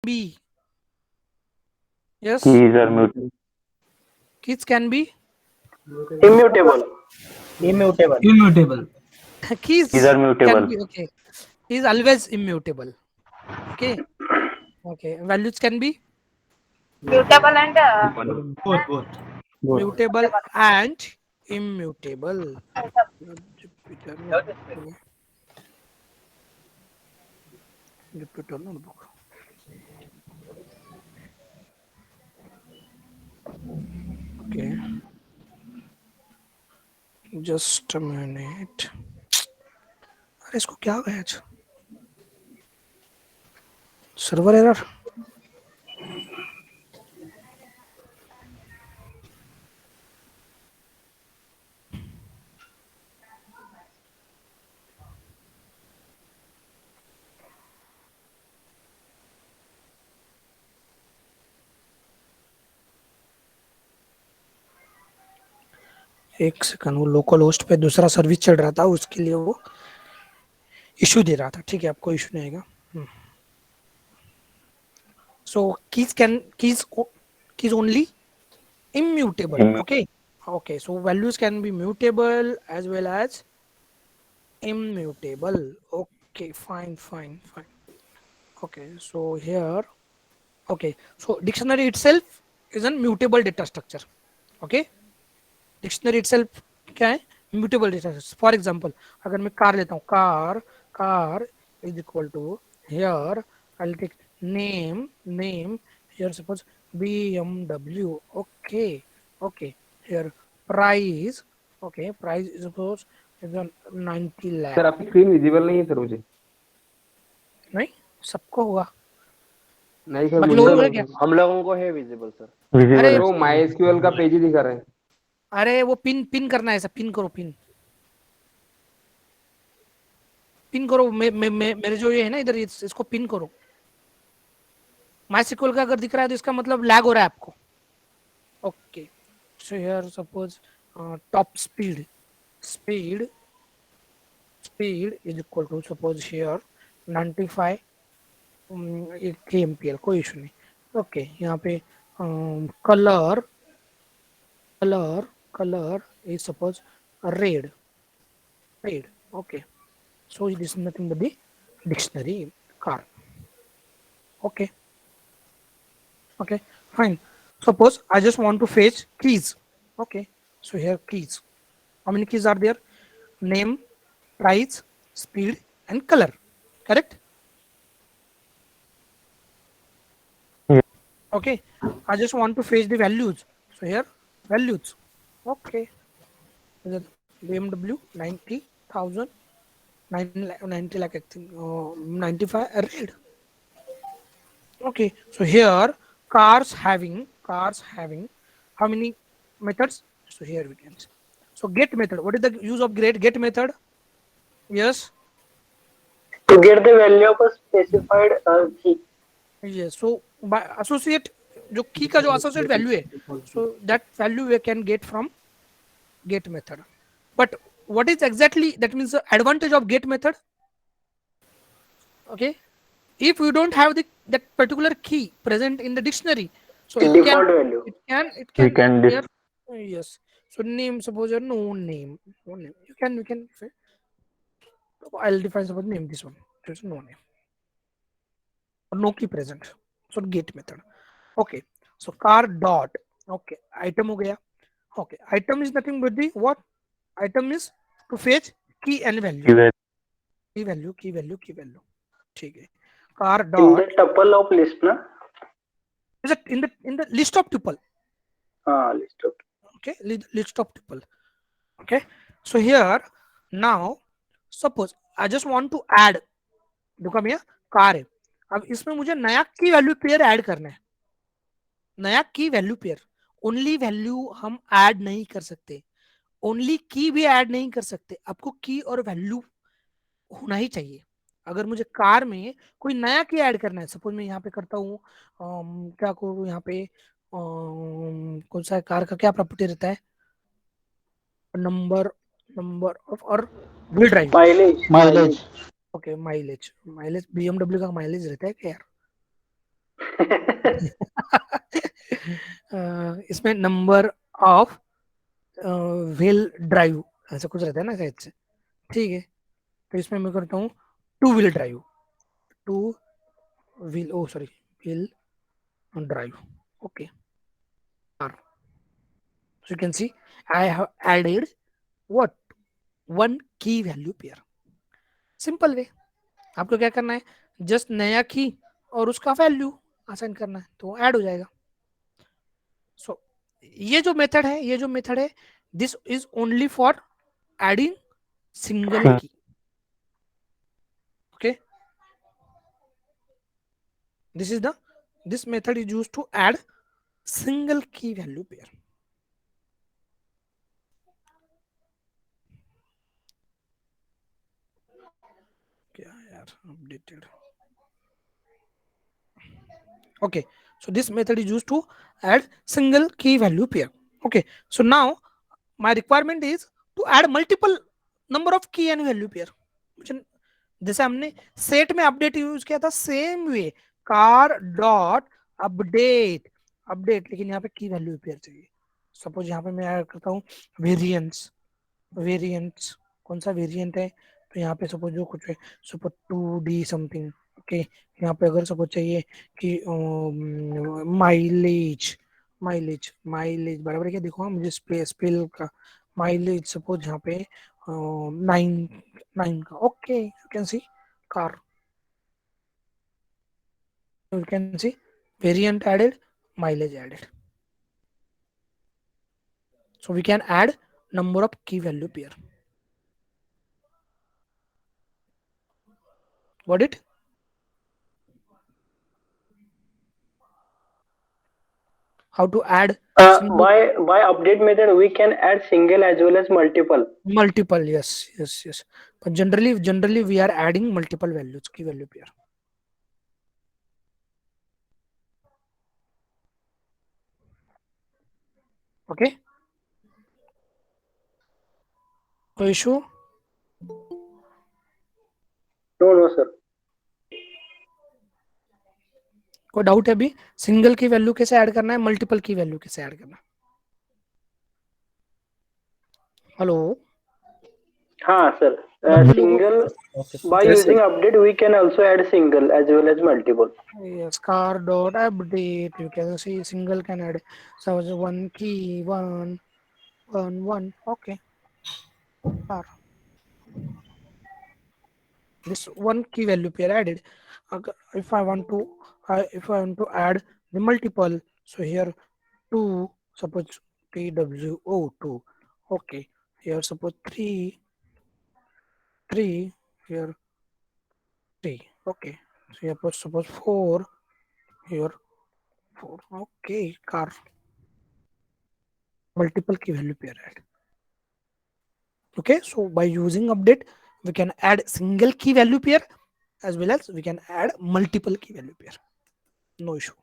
be. Yes, Keys are mutable. keys can be. Immutable. Immutable. Immutable. Keys Keys are can mutable. be. Okay, is always immutable. Okay, okay. Values can be Mutable and Both. Both. mutable and immutable. Jupyter notebook. Jupyter notebook. Okay, just a minute. अरे इसको क्या हो गया आज? Server error. एक second, वो local host पे दूसरा सर्विस चल रहा था, उसके लिए वो इशू दे रहा था. ठीक है, आपको इशू नहीं आएगा. सो keys only immutable. Okay, okay. So values can be mutable as well as immutable. Okay, fine. Okay, so here, okay, so dictionary itself is a mutable data structure. Okay, dictionary itself क्या है? Mutable data structure. For example, अगर मैं car लेता हूँ, car is equal to, here I'll take name, here suppose BMW. Okay, here price, okay, price is suppose is on 90 lakh. Sir आपकी screen visible नहीं है sir मुझे. नहीं, सबको हुआ. नहीं सर बाकी मुझे लोगों को नहीं. क्या? हम लोगों को है विजिबल सर. Visible. अरे वो MySQL का पेज ही दिखा रहा है. अरे वो पिन करना है, ऐसा पिन करो, पिन करो. मेरे जो ये है ना इधर, इसको पिन करो. MySQL का अगर दिख रहा है तो इसका मतलब लैग हो रहा है आपको. Okay, so here suppose top speed is equal to suppose here 95 kmpl. कोई इशू नहीं. ओके, यहाँ पे colour is suppose red. Okay, so this is nothing but the dictionary car. Okay, fine. Suppose I just want to fetch keys. Okay, so here keys. How many keys are there? Name, price, speed and color. Correct? Yeah. Okay, I just want to fetch the values. So here values. Okay, BMW 90,000, 90 lakh, I think, 95 red. Okay, so here cars having how many methods? So here we can see. So get method. What is the use of get method? Yes. To get the value of a specified key. Yes. So by associate, जो key का जो associate value है, so that value we can get from get method. But what is exactly that means the advantage of get method? Okay, if we don't have that particular key present in the dictionary, so it Default value. can We can here, yes. So name, suppose your no name. You can say, I'll define suppose name, this one. There's no name or no key present. So get method. Okay, so car dot. Okay, item हो गया. Okay, item is nothing but the what? Item is to fetch key and value. Key value. ठीक है. Car In dot the tuple of list, na? is it in the list of tuple. List of. Okay, list of tuple. Okay, so here now suppose I just want to add, देखो भैया car है, अब इसमें मुझे नया की value pair add करना है. नया की वैल्यू पेयर, ओनली वैल्यू हम ऐड नहीं कर सकते, ओनली की भी ऐड नहीं कर सकते. आपको की और वैल्यू होना ही चाहिए. अगर मुझे कार में कोई नया की ऐड करना है, सपोज मैं यहाँ पे करता हूँ, क्या करूँ यहाँ पे, कौन सा कार का क्या प्रॉपर्टी रहता है, नंबर ऑफ और wheel drive. Mileage. Mileage. Okay, mileage. BMW का माइलेज रहता है क्या यार? इसमें नंबर ऑफ व्हील ड्राइव ऐसा कुछ रहता है ना शायद से, ठीक है। तो इसमें मैं करता हूँ two wheel drive, two wheel, oh sorry, wheel drive, okay. So you can see I have added what, one key value pair. Simple way, आपको क्या करना है, जस्ट नया की और उसका वैल्यू असाइन करना है तो ऐड हो जाएगा। सो ये जो मेथड है, ये जो मेथड है, this is only for adding single key, okay. This method is used to add single key value pair. क्या यार updated, okay, so this method is used to add single key value pair, okay। So now my requirement is to add multiple number of key and value pair। जैसे हमने set में update use किया था, same way car dot update, update, लेकिन यहाँ पे की value pair चाहिए। सपोज यहाँ पे मैं ऐड करता हूँ वेरिएंट्स, वेरिएंट्स कौन सा वेरिएंट है, तो यहाँ पे सपोज जो कुछ है, सपोज 2D समथिंग, ओके। यहाँ पे अगर सपोज चाहिए कि माइलेज, माइलेज, माइलेज बराबर है क्या, देखो हाँ, मुझे स्पेल का माइलेज सपोज यहाँ पे 9 का, okay. You can C car, you can see variant added, mileage added. So we can add number of key value pair. Got it? How to add By update method we can add single as well as multiple. multiple, yes. But generally we are adding multiple values, key value pair. Okay. कोई issue? No sir. कोई doubt है अभी, single key value कैसे add करना है, multiple की value कैसे add करना है? हेलो, हाँ sir. Single, by using update we can also add single as well as multiple. yes, car dot update, you can see single can add, so one key, one, okay. Car, this one key value pair added. If I want to add the multiple, so here 2, suppose TWO2, okay. Here suppose 3, here 3, okay. So here suppose 4, here 4, okay. Car, multiple key value pair add, okay. So by using update we can add single key value pair as well as we can add multiple key value pair, no issue.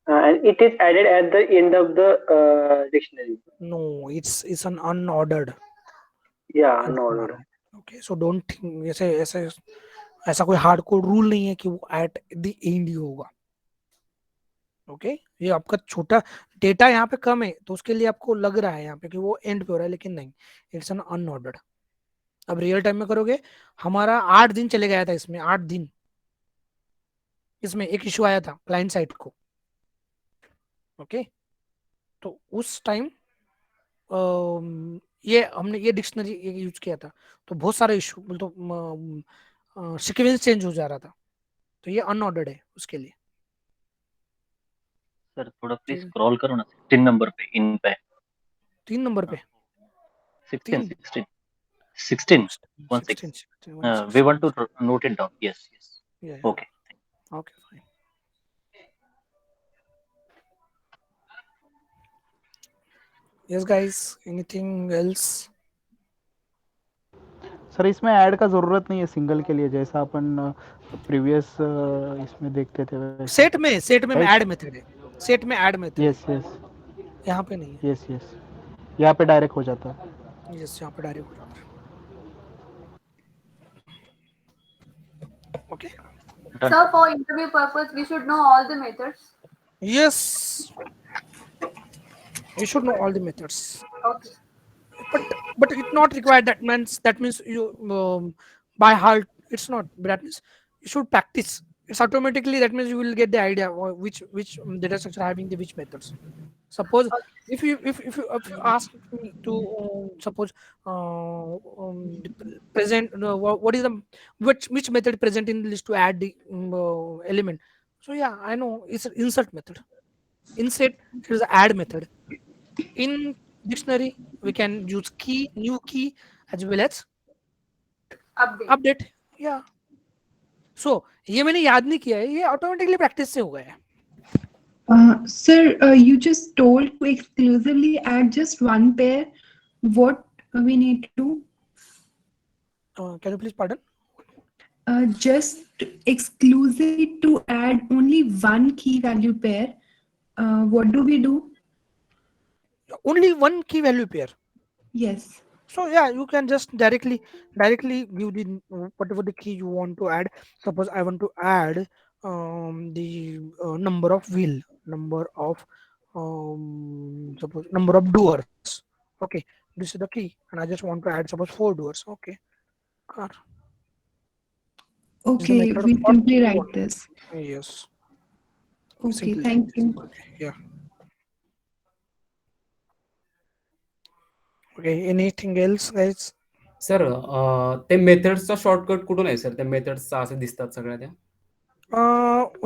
And it is added at the end of the dictionary. No, it's an unordered. Yeah, unordered. Okay, so don't think ऐसा कोई hardcore rule नहीं है कि वो at the and he होगा, okay. ये आपका छोटा डेटा यहाँ पे कम है तो उसके लिए आपको लग रहा है यहाँ पे कि वो एंड पे हो रहा है, लेकिन नहीं, इट्स एन अनऑर्डर्ड। अब रियल टाइम में करोगे, हमारा 8 दिन चले गया था इसमें, 8 दिन इसमें एक इशू आया था क्लाइंट साइड को, ओके। तो उस टाइम ये हमने ये डिक्शनरी यूज किया था, तो बहुत सारे इशू, तो सीक्वेंस चेंज हो जा रहा था, तो ये अनऑर्डर्ड है उसके लिए। सर थोड़ा प्लीज स्क्रॉल करो ना 16 नंबर पे, इन पे 3 नंबर पे 16 we want to note it down. Yes. Yeah. Okay fine. Yes guys, anything else? Sir इसमें ऐड का जरूरत नहीं है सिंगल के लिए, जैसा अपन प्रीवियस इसमें देखते थे वैसे। सेट में ऐड मेथड है, सेट में ऐड मेथड। यस यहाँ पे नहीं है। यस यहाँ पे डायरेक्ट हो जाता है। यस, यहाँ पे डायरेक्ट हो जाता है, okay. Done. Sir, for interview purpose, we should know all the methods. Yes, you should know all the methods. Okay. But it's not required. That means you by heart. It's not. But that means you should practice. It's automatically, that means you will get the idea which data structure having the which methods. Suppose if you ask me to suppose present what is the which method present in the list to add the element. So yeah, I know it's an insert method. Insert is the add method. In dictionary we can use key, new key, as well as Update. update. Yeah. So ये मैंने याद नहीं किया है, ये automatically practice से हो गया है. Sir, you just told to exclusively add just one pair. What we need to do? Can you please pardon? Just exclusively to add only one key value pair. What do we do? Only one key value pair. Yes. So yeah, you can just directly give the whatever the key you want to add. Suppose I want to add the number of wheel, number of suppose number of doors. Okay, this is the key, and I just want to add suppose 4 doors. Okay, car. This is the Okay, method we of what simply you write want. this. Yes. Okay, Simply. thank you. Okay, yeah. Okay. Anything else, guys? Sir ते मेथड्सचा shortcut कुठून आहे sir? त्या मेथड्सचा असे दिसतात सगळ्या त्या.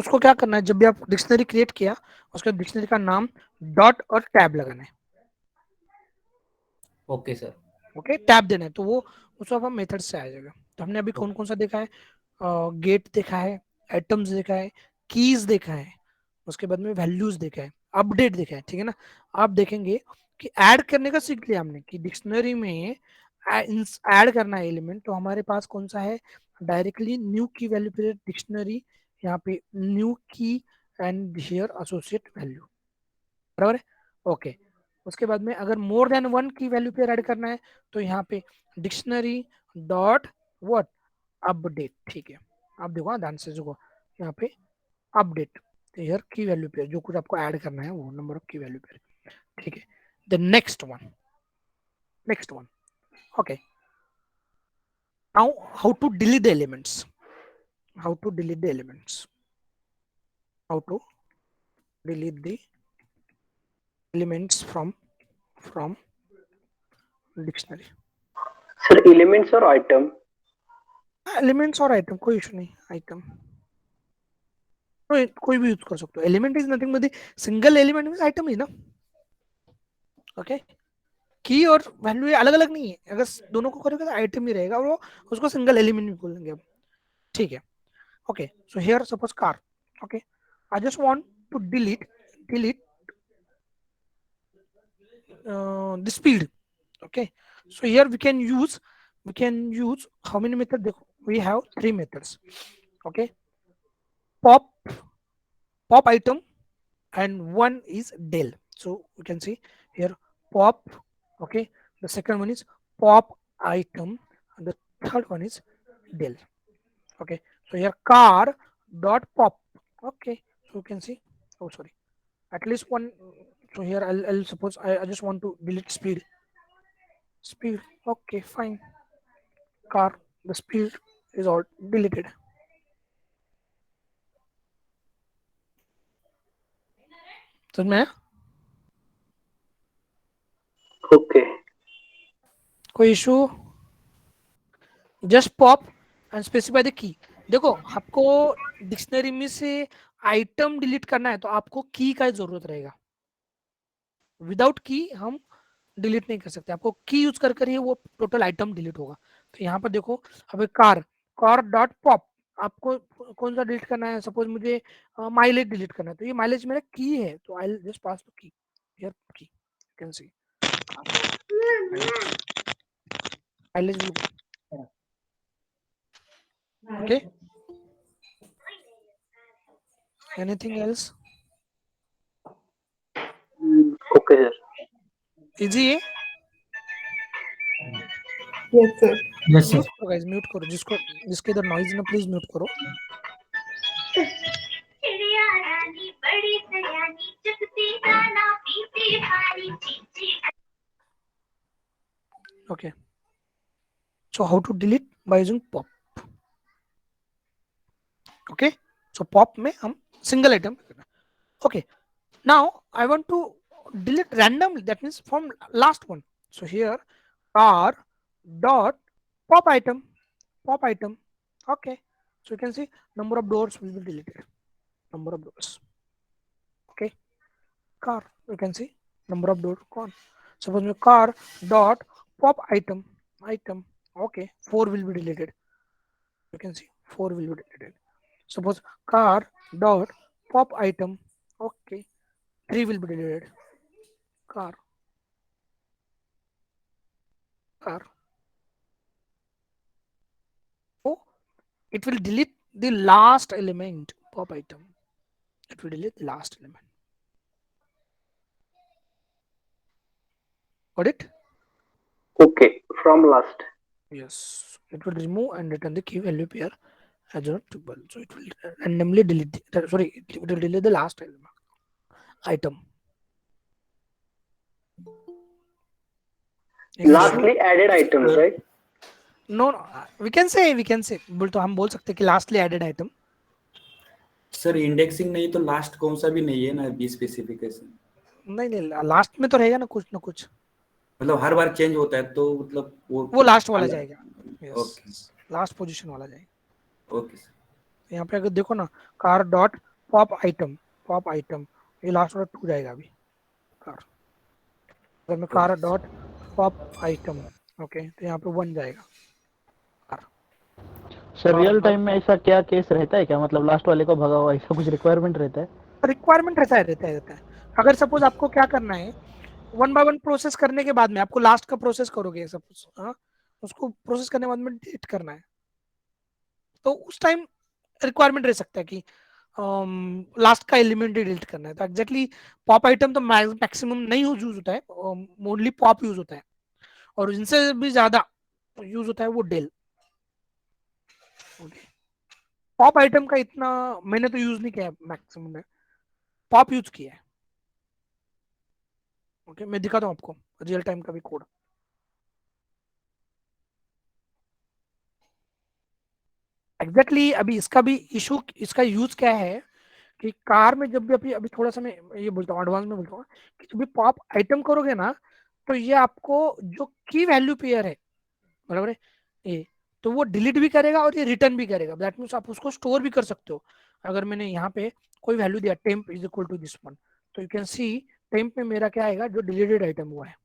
उसको क्या करना है, जब भी आप डिक्शनरी क्रिएट किया उसके डिक्शनरी का नाम डॉट और टैब लगाना है. Okay sir. ओके, टैब देना है तो वो उसको आप मेथड से आ जाएगा. तो हमने अभी कौन कौन सा देखा है? गेट देखा है, आइटम्स देखा है, कीज देखा है, उसके बाद में वैल्यूज देखा है, अपडेट देखा है. ठीक है ना. आप देखेंगे कि ऐड करने का सीख लिया हमने कि डिक्शनरी में ऐड करना है एलिमेंट. तो हमारे पास कौन सा है? डायरेक्टली न्यू की वैल्यू पे डिक्शनरी, यहाँ पे न्यू की एंड हियर एसोसिएट वैल्यू. बराबर है. ओके. उसके बाद में अगर मोर देन वन की वैल्यू पे ऐड करना है तो यहाँ पे डिक्शनरी डॉट व्हाट अपडेट. ठीक है, आप देखो ध्यान से देखो यहाँ पे अपडेट. तो हियर की वैल्यू पे जो कुछ आपको ऐड करना है वो नंबर ऑफ की वैल्यू पे. ठीक है. The next one. Okay. Now, how to delete the elements? How to delete the elements? How to delete the elements from dictionary? Sir, elements or item? Elements or item, कोई issue नहीं. Item कोई भी use कर सकते हो. Element is nothing but single element में item ही ना. Okay. की और वैल्यू अलग अलग नहीं है. अगर दोनों को करोगे तो आइटम ही रहेगा और वो उसको सिंगल एलिमेंट भी बोलेंगे अब. ठीक है. Okay. So here suppose car. Okay. I just want to delete the speed. Okay. So here we can use how many methods? देखो, we have 3 methods. Okay. Pop item and one is del. So we can see here pop. Okay. The second one is pop item and the third one is del. Okay. So here car dot pop. Okay. So you can see, oh sorry, at least one. So here I'll suppose I just want to delete speed. Okay, fine. Car, the speed is all deleted. समझ में आया? Okay. कोई issue? Just pop and specify the key. देखो, आपको dictionary में से item delete करना है तो आपको की का जरूरत रहेगा. विदाउट की हम डिलीट नहीं कर सकते. आपको की यूज कर ही वो टोटल आइटम डिलीट होगा. तो यहाँ पर देखो, अब कार डॉट पॉप आपको कौन सा डिलीट करना है? सपोज मुझे माइलेज डिलीट करना है तो ये माइलेज मेरा की है तो I just pass the key. Here key you can see mileage. Okay. Anything else? Okay, sir. Easy है? Yes, sir. Yes, sir. Mute करो guys, mute करो. जिसके इधर नॉइज ना प्लीज म्यूट करो. Okay. So how to delete by using pop? Okay. So pop में हम single item. Okay. Now I want to delete randomly. That means from last one. So here r dot pop item. Pop item. Okay. So you can see number of doors will be deleted. Number of doors. Okay. Car. You can see number of doors gone. Suppose my car dot pop item. Item. Okay. 4 will be deleted. You can see 4 will be deleted. Suppose car dot pop item. Okay. 3 will be deleted. Car. Car. Oh, it will delete the last element. Pop item. It will delete the last element. Got it? Okay, from last. Yes. It will remove and return the key value pair as a tuple. So it will randomly delete. Sorry, it will delete the last element. Item. Lastly added items, right? No, we can say बोल तो हम बोल सकते हैं कि lastly added item. Sir indexing नहीं तो last कौन सा भी नहीं है ना बी स्पेसिफिकेशन. नहीं लास्ट में तो रहेगा ना कुछ मतलब हर बार चेंज होता है तो मतलब वो लास्ट वाला जाएगा. ओके लास्ट पोजीशन वाला जाएगा. Okay sir. यहाँ पे अगर देखो ना कार डॉट पॉप आइटम ये लास्ट वाला 2 जाएगा अभी कार. अगर मैं car dot pop item okay तो यहाँ पे 1 जाएगा कार. सर रियल टाइम में ऐसा क्या केस रहता है क्या, मतलब लास्ट वाले को भगा हुआ ऐसा कुछ रिक्वायरमेंट रहता है? रिक्वायरमेंट रहता है. अगर सपोज आपको क्या करना है 1 by 1 प्रोसेस करने के बाद में आपको लास्ट का प्रोसेस करोगे सपोज. हाँ, उसको प्रोसेस करने के बाद में डिलीट करना है तो उस टाइम रिक्वायरमेंट रह सकता है कि लास्ट का एलिमेंट डिलीट करना है. तो एग्जैक्टली पॉप आइटम तो मैक्सिमम नहीं यूज होता है. मोस्टली पॉप यूज होता है और इनसे भी ज्यादा यूज होता है वो डेल. पॉप आइटम का इतना मैंने तो यूज नहीं किया. मैक्सिमम में पॉप यूज किया है. ओके मैं दिखाता हूँ आपको रियल टाइम का भी कोड. एग्जैक्टली अभी इसका भी इशू इसका यूज क्या है कि कार में जब भी अभी थोड़ा सा मैं ये बोलता हूँ एडवांस में बोलता हूँ कि जब भी पॉप आइटम करोगे ना तो ये आपको जो की वैल्यू पेयर है बराबर है ये तो वो डिलीट भी करेगा और ये रिटर्न भी करेगा. दैट मीन्स आप उसको स्टोर भी कर सकते हो. अगर मैंने यहाँ पे कोई वैल्यू दिया temp is equal to this one तो यू कैन सी टेम्प में मेरा क्या आएगा जो डिलीटेड आइटम हुआ है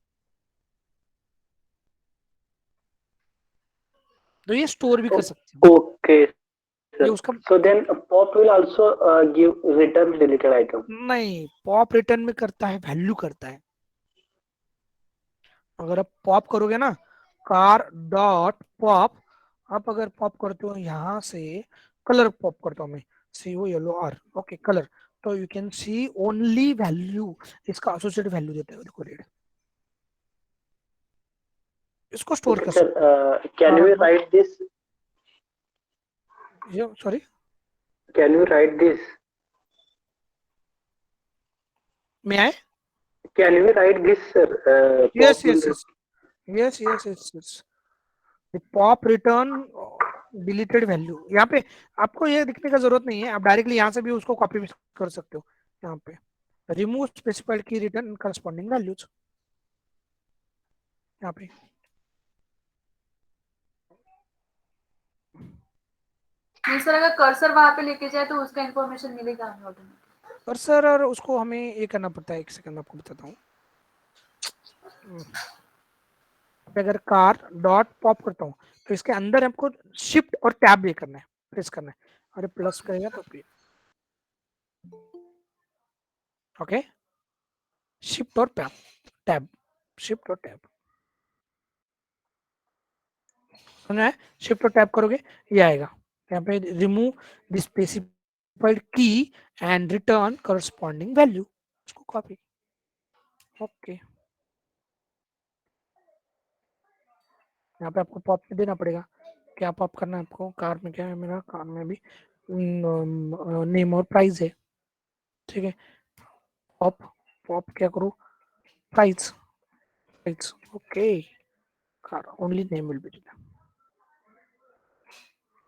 तो ये स्टोर भी कर सकते हो. Okay, ये sir. उसका So then pop will also give return deleted item. नहीं पॉप रिटर्न में करता है वैल्यू करता है. अगर आप पॉप करोगे ना कार डॉट पॉप आप अगर पॉप करते हो यहाँ से कलर पॉप करता हूँ मैं CO yellow are okay colour तो you can see only value इसका एसोसिएटेड वैल्यू देता है देखो रेड. इसको स्टोर Okay, कर sir. सकते Can we write this? हो. Sorry Can we write this? मैं आए. Can we write this, sir? yes Pop will yes yes the pop return deleted value. यहाँ पे आपको ये दिखने का जरूरत नहीं है. आप डायरेक्टली यहाँ से भी उसको कॉपी कर सकते हो. यहाँ पे रिमूव स्पेसिफाइड की रिटर्न करस्पॉन्डिंग वैल्यूज यहाँ पे सर अगर कर्सर वहां पे लेके जाए तो उसका इंफॉर्मेशन मिलेगा हमें ऑटोमेटिक. कर्सर और उसको हमें ये करना पड़ता है. एक सेकंड आपको बताता हूँ. अगर कार डॉट पॉप करता हूँ तो इसके अंदर आपको शिफ्ट और टैब ये करना है प्रेस करना है. अरे प्लस करेगा तो फिर ओके शिफ्ट और टैब शिफ्ट और टैब समझा है. शिफ्ट और टैब करोगे ये आएगा. यहाँ पे रिमूव द स्पेसिफाइड की एंड रिटर्न करस्पॉन्डिंग वैल्यू उसको कॉपी. ओके यहाँ पे आपको पॉप में देना पड़ेगा. क्या पॉप करना है आपको कार में क्या है मेरा कार में भी नेम और प्राइस है, ठीक है। पॉप पॉप क्या करूँ, price price, okay, car only name will be,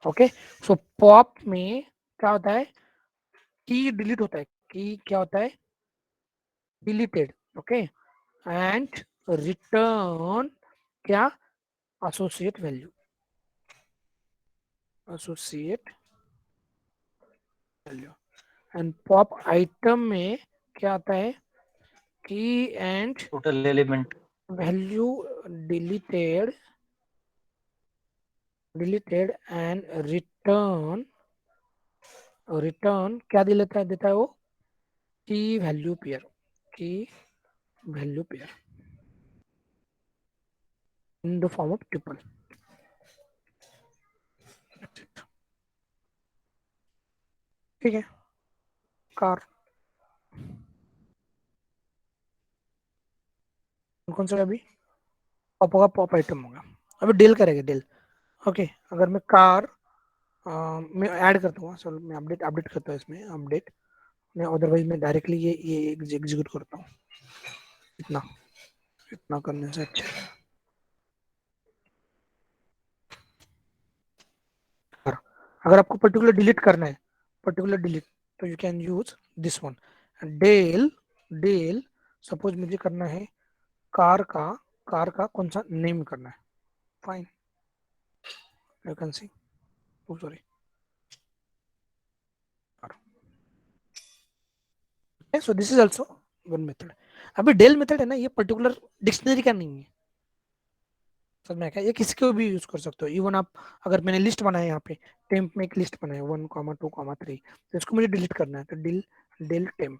okay. So pop में क्या होता है, की डिलीट होता है, की क्या होता है, डिलीटेड, ओके। एंड रिटर्न क्या, associate value, associate value. And pop item में क्या आता है, की and total element value deleted, deleted and return, return क्या देता है वो, की वैल्यू पेयर, की value pair in the form of tuple. ठीक है, कार कौन सा है अभी, पॉप होगा, पॉप आइटम होगा, अभी डेल करेगा डेल, ओके। अगर मैं कार मैं ऐड करता हूँ, चलो मैं अपडेट करता हूँ इसमें, अपडेट मैं, अदरवाइज मैं डायरेक्टली ये एग्जीक्यूट करता हूँ, इतना इतना करने से अच्छा है। अगर आपको पर्टिकुलर डिलीट करना है, पर्टिकुलर डिलीट, तो you can use this one, del del. Suppose मुझे करना है कार का कौन सा नेम करना है, fine, you can C, oh sorry, so this is also one method। अभी डेल मेथड है ना, ये पर्टिकुलर डिक्शनरी का नहीं है, समझ में क्या, ये किसी को भी यूज कर सकते हो। इवन आप, अगर मैंने लिस्ट बनाया यहाँ पे, टेम्प में एक लिस्ट बनाया 1,2,3, तो इसको मुझे डिलीट करना है, तो डेल टेम्प,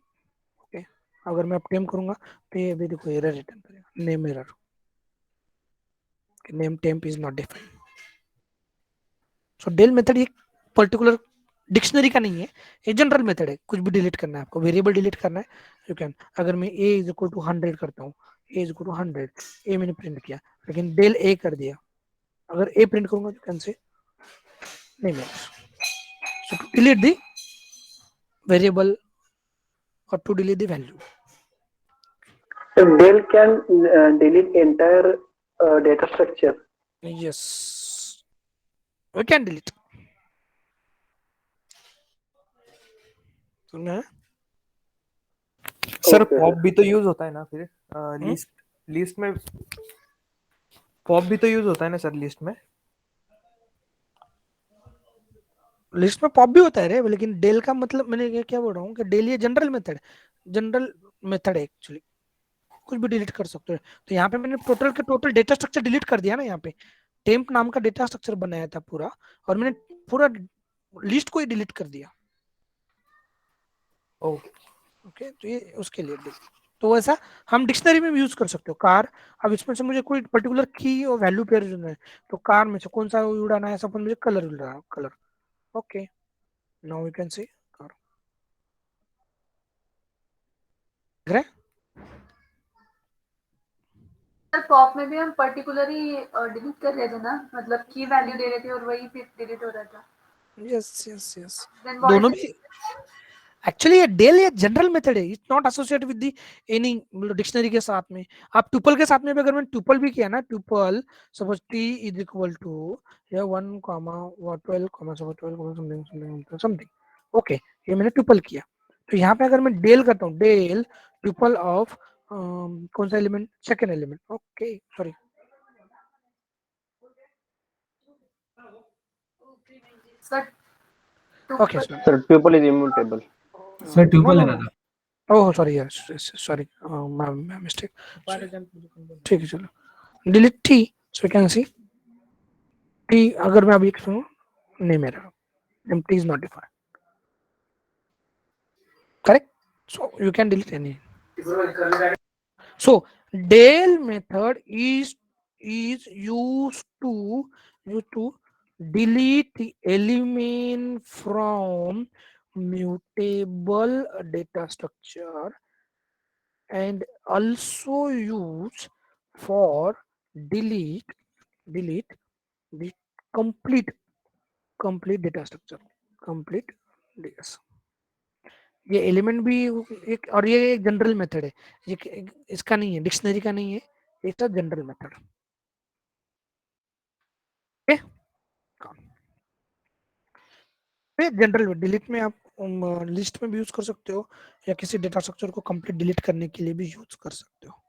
ओके। अगर मैं अब टेम्प करूंगा तो ये भी देखो एरर रिटर्न करेगा, name error, name temp is not defined. So del method ये पर्टिकुलर डिक्शनरी का नहीं है, ये जनरल मेथड है, कुछ भी डिलीट करना है आपको, वेरिएबल डिलीट करना है, यू कैन। अगर मैं a इज इक्वल टू 100 करता हूँ, a इज इक्वल टू 100, ए मैंने प्रिंट किया, लेकिन डेल a कर दिया, अगर a प्रिंट करूंगा तो कैन से नहीं मिलेगा। So to delete the variable और to delete the value, So Dell can delete entire data structure. Yes we can delete, सुनना है। Sir Okay, pop sir. भी तो यूज होता है ना फिर, लिस्ट लिस्ट में पॉप भी तो यूज होता है ना सर लिस्ट में। लिस्ट में पॉप भी होता है रे, लेकिन डेल का मतलब, मैंने क्या बोल रहा हूँ कि डेल ये जनरल मेथड है एक्चुअली, कुछ भी डिलीट कर सकते हो। तो यहाँ पे मैंने टोटल डेटा स्ट्रक्चर डिलीट कर दिया ना, यहाँ पे टेम्प नाम का डेटा स्ट्रक्चर बनाया था पूरा, और मैंने पूरा लिस्ट को ही डिलीट कर दिया, ओके। तो ये उसके लिए तो वैसा हम डिक्शनरी में भी यूज कर सकते हो, कार। अब इसमें से मुझे कोई पर्टिकुलर की और वैल्यू पेयर जो है, तो कार में से कौन सा उड़ाना है, सपोज मुझे कलर उड़ाना, colour, okay. Now you can C car, देख रहे हैं? सर पॉप में भी हम पर्टिकुलरली डिलीट कर रहे थे ना, मतलब की वैल्यू दे रहे थे और वही फिर डिलीट हो रहा था। यस यस यस, Then दोनों what भी एक्चुअली ये डेल ये जनरल मेथड है, it's not associated with the any dictionary के साथ में। आप ट्यूपल के साथ में भी, अगर मैंने ट्यूपल भी किया ना, tuple suppose T is equal to या 1 12 सपोज 12 समथिंग समथिंग, ओके, ये मैंने ट्यूपल किया। तो यहाँ पे अगर मैं डेल करता हूँ, डेल ट्यूपल ऑफ कौन सा element, second element, okay sorry, sir okay sorry, sir tuple is immutable. Sir no tuple no है नो, ना। Oh sorry yes sorry, my mistake, ठीक है चलो, delete T, so you can see T, अगर मैं अभी सुनूं, नहीं मेरा empty is not defined, correct, so you can delete any. So del method is used to delete the element from mutable data structure, and also use for delete the complete data structure, complete DS. ये element भी एक, और ये एक general method है, ये इसका नहीं है, डिक्शनरी का नहीं है, इसका जनरल मेथड। ओके, ये जनरल डिलीट में आप लिस्ट में भी यूज कर सकते हो, या किसी डेटा स्ट्रक्चर को कंप्लीट डिलीट करने के लिए भी यूज कर सकते हो।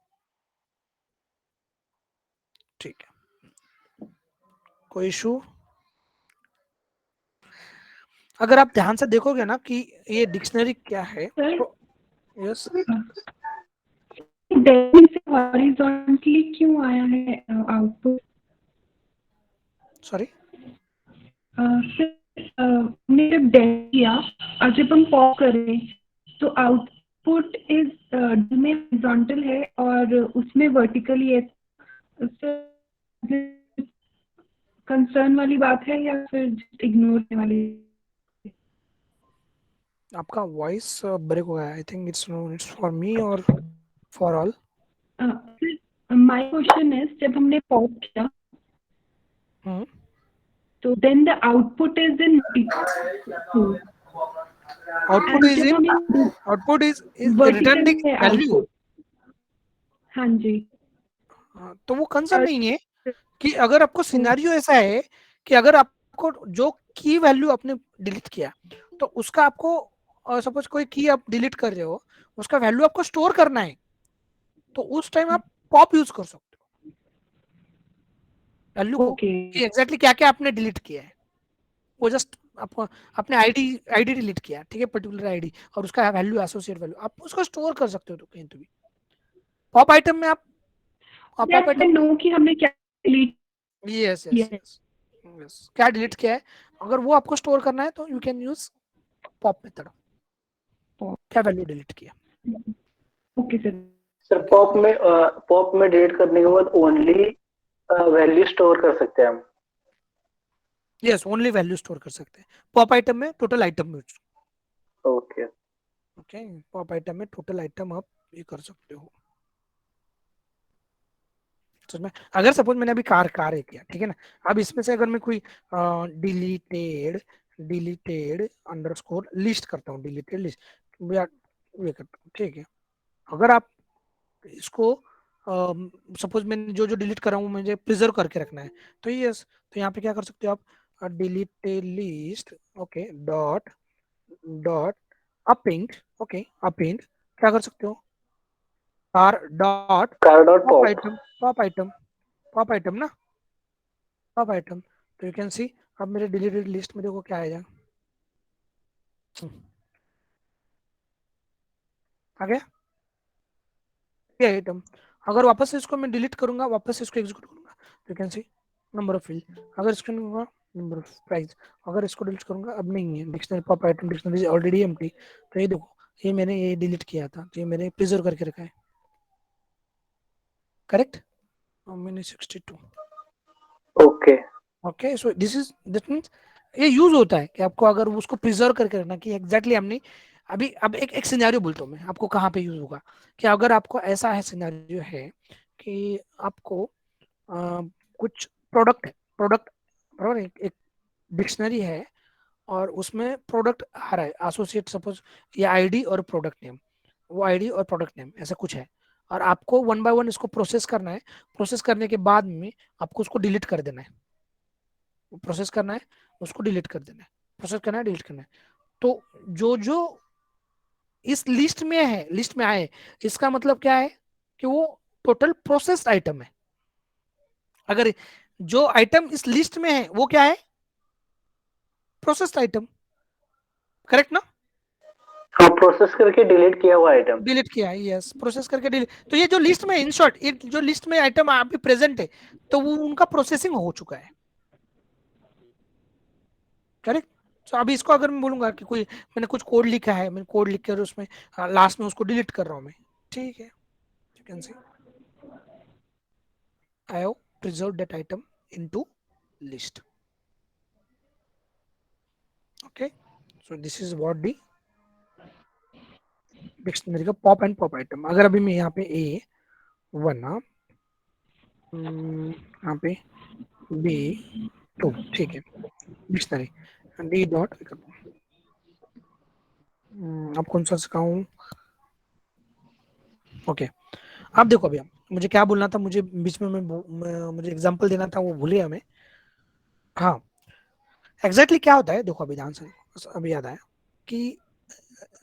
ठीक है, कोई इशू? अगर आप ध्यान से देखोगे ना कि ये डिक्शनरी क्या है, तो यस डेली से हॉरिजॉन्टली क्यों आया है आउटपुट? सॉरी, हमने जब डेली किया और जब हम पॉप करें तो आउटपुट इज में हॉरिजॉन्टल है और उसमें वर्टिकली है। कंसर्न वाली बात है या फिर इग्नोर करने वाली? आपका वॉइस ब्रेक हो गया। I think it's for me और for all. My question is, जब हमने पॉप किया तो then the output is in output is returning value. हाँ जी, तो वो कंसर्न नहीं है कि अगर आपको सिनेरियो ऐसा है कि अगर आपको जो की वैल्यू आपने डिलीट किया तो उसका आपको सपोज कोई की आप डिलीट कर रहे हो, उसका वैल्यू आपको स्टोर करना है, तो उस टाइम आप पॉप यूज कर सकते हो वैल्यू को एग्जैक्टली क्या क्या आपने डिलीट किया है। वो जस्ट आपको अपने आईडी डिलीट किया, ठीक है, पर्टिकुलर आईडी, और उसका वैल्यू एसोसिएट वैल्यू आप उसको स्टोर कर सकते हो तो कहीं तो भी। पॉप आइटम में आप पॉप आइटम नो कि हमने क्या डिलीट यस क्या डिलीट किया है, अगर वो आपको स्टोर करना है तो you can use pop method, क्या वैल्यू डिलीट किया। Okay sir. सर पॉप में डिलीट करने के बाद ओनली वैल्यू स्टोर कर सकते हैं हम? यस, ओनली वैल्यू स्टोर कर सकते हैं पॉप आइटम में, टोटल आइटम में। ओके ओके, पॉप आइटम में टोटल आइटम आप ये कर सकते हो। में अगर सपोज मैंने अभी कार किया, ठीक है ना, अब इसमें से अगर मैं कोई डिलीटेड अंडरस्कोर लिस्ट करता हूँ, डिलीटेड लिस्ट ये करता हूँ, ठीक है। अगर आप इसको सपोज मैंने जो जो डिलीट कर रहा हूँ मुझे प्रिजर्व करके रखना है, तो यस, तो यहाँ पे क्या कर सकते हो आप, deleted list, okay, dot append, okay, append क्या कर सकते हो, कार डॉट पॉप आइटम ना, पॉप आइटम। तो यू कैन सी अब मेरे डिलीटेड लिस्ट में देखो क्या आएगा, आ गया ये आइटम। अगर वापस से इसको मैं डिलीट करूंगा, वापस से इसको एग्जीक्यूट करूंगा, तो you can see number of field. अगर इसको नंबर ऑफ प्राइस, अगर इसको डिलीट करूंगा अब नहीं है, dictionary pop item dictionary already empty. तो ये देखो, ये मैंने ये डिलीट किया था, तो ये मैंने प्रिजर्व करके रखा है, करेक्ट। मैंने 62 okay. So this is that means ये यूज होता है कि आपको अगर उसको प्रिजर्व करके रखना कि एग्जैक्टली हमने अभी अब एक सिनेरियो बोलता हूँ मैं आपको कहाँ पे यूज होगा, कि अगर आपको ऐसा है सिनेरियो है कि आपको कुछ प्रोडक्ट बराबर, एक डिक्शनरी है और उसमें प्रोडक्ट आ रहा है एसोसिएट, सपोज ये आईडी और प्रोडक्ट नेम, वो आईडी और प्रोडक्ट नेम ऐसा कुछ है, और आपको 1 बाय 1 इसको प्रोसेस करना है। प्रोसेस करने के बाद में आपको उसको डिलीट कर देना है, प्रोसेस करना है, उसको डिलीट कर देना है, प्रोसेस करना है, डिलीट करना है। तो जो जो इस लिस्ट में है, लिस्ट में आए, इसका मतलब क्या है कि वो टोटल प्रोसेस्ड आइटम है। अगर जो आइटम इस लिस्ट में है वो क्या है, प्रोसेस्ड आइटम, करेक्ट ना। हाँ, प्रोसेस करके डिलीट किया हुआ आइटम, डिलीट किया है, यस, प्रोसेस करके डिलीट। तो ये जो लिस्ट में, इन शॉर्ट ये जो लिस्ट में आइटम अभी प्रेजेंट है तो वो उनका प्रोसेसिंग हो चुका है, करेक्ट। तो अभी इसको अगर मैं बोलूंगा कि कोई मैंने कुछ कोड लिखा है, मैंने कोड लिख कर उसमें लास्ट में उसको डिलीट कर रहा हूं मैं, ठीक है, you can C I have preserved that item into list. Okay, so this is what the dictionary का पॉप एंड पॉप आइटम। अगर अभी मैं यहाँ पे A1 यहाँ पे B2, ठीक है, डिक्शनरी D डॉट अब कौन सा सिखाऊं? ओके, अब देखो अभी मुझे क्या बोलना था, मुझे बीच में मुझे एग्जांपल देना था, वो भूल गया मैं। हाँ, एग्जैक्टली क्या होता है देखो, अभी ध्यान से, अभी याद आया कि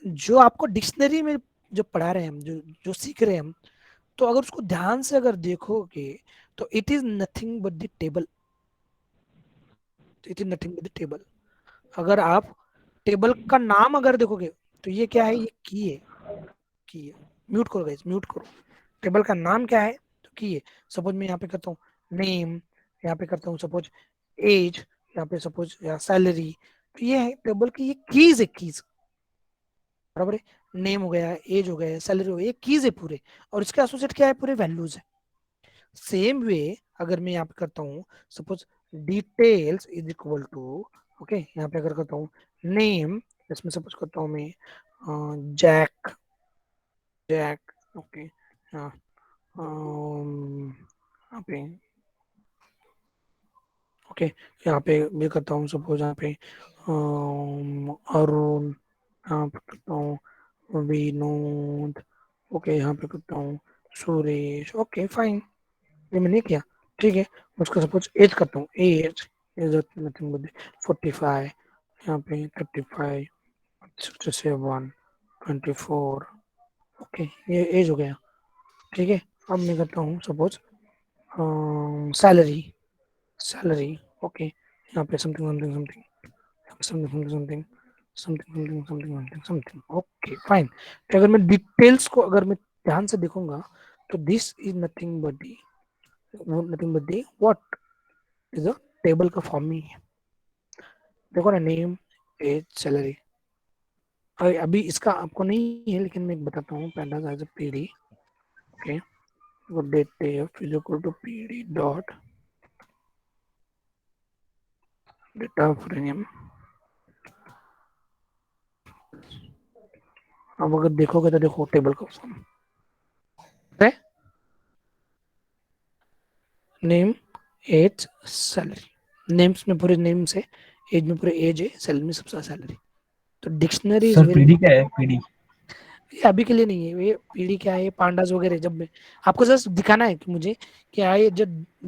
जो आपको डिक्शनरी में जो पढ़ा रहे हैं हम, जो जो सीख रहे हैं हम, तो अगर उसको ध्यान से अगर देखोगे तो it is nothing but the table. It is nothing but the table. अगर आप टेबल का नाम अगर देखोगे तो ये क्या है, ये की है। की है, म्यूट करो गाइस, म्यूट करो। टेबल का नाम क्या है, तो की है। सपोज मैं यहाँ पे करता हूँ नेम, यहाँ पे करता हूँ सपोज एज, यहाँ पे सपोज या सैलरी, तो ये है टेबल की, ये कीज है, कीज, बराबर है। नेम हो गया, एज हो गया, सैलरी हो गया, ये कीज है पूरे, और इसके एसोसिएट क्या है, पूरे वैल्यूज है। सेम वे अगर मैं यहाँ पे करता हूँ suppose details is equal to, okay, यहाँ पे अगर करता हूँ नेम, इसमें सपोज करता हूँ मैं जैक, जैक, ओके, हाँ, यहाँ पे, ओके, यहाँ पे मैं करता हूँ सपोज यहाँ पे अरुण, यहाँ पे करता हूँ विनोद, ओके, यहाँ पे करता हूँ सुरेश, ओके फाइन, ये मैंने किया, ठीक है। उसका सपोज एज करता हूँ, एज इज नथिंग बट 45, यहाँ पे 35, 67, 24, ओके, ये एज हो गया, ठीक है। अब मैं करता हूँ सपोज सैलरी, सैलरी, ओके, यहाँ पे something something something something something something something something something, okay fine. तो अगर मैं डिटेल्स को अगर मैं ध्यान से देखूंगा तो this is nothing but the, nothing but the what is a table का फॉर्म ही है। देखो ना, नेम, एज, सैलरी। अभी इसका आपको नहीं है लेकिन मैं बताता हूँ, pandas as a PD, okay, डेट टेफ is equal to PD dot data frame. अब अगर देखोगे तो देखो टेबल का फॉर्म है, नेम, एज, सैलरी। नेम्स में पूरे नेम से, एज में पूरे एज है, सैलरी में सबसे सैलरी। तो dictionary is sir very, PD क्या है पीडी? ये अभी के लिए नहीं है, ये पीडी क्या है, पांडास वगैरह, जब मैं आपको जस्ट दिखाना है कि मुझे क्या है, जो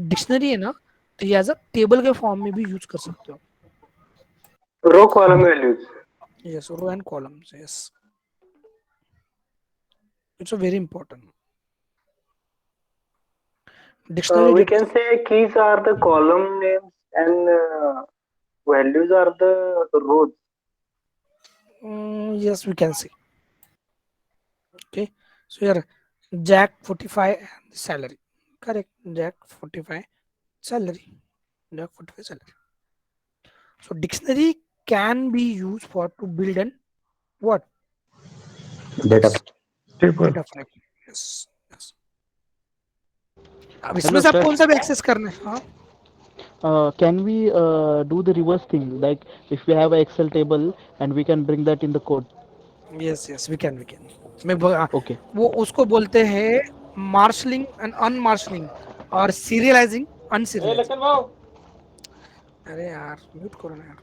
डिक्शनरी है ना, तो ये एज अ टेबल के फॉर्म में भी यूज कर सकते हो। Row column values, yes, row and columns, yes, it's a very important dictionary. we can say keys are the column names and values are the rows. Yes, we can see. Okay, so here Jack 45 salary, correct, Jack 45 salary, Jack 45 salary. So dictionary can be used for to build an what, data data frame. Yes, yes. अब इसमें से आप कौन सा भी access करना है? हाँ, Can we do the reverse thing, like if we have an Excel table and we can bring that in the code? yes, yes, we can, we can. मैं Okay. वो उसको बोलते हैं मार्शलिंग एंड अनमार्शलिंग और serialising अनसीरियलाइजिंग। अरे यार mute करो ना यार,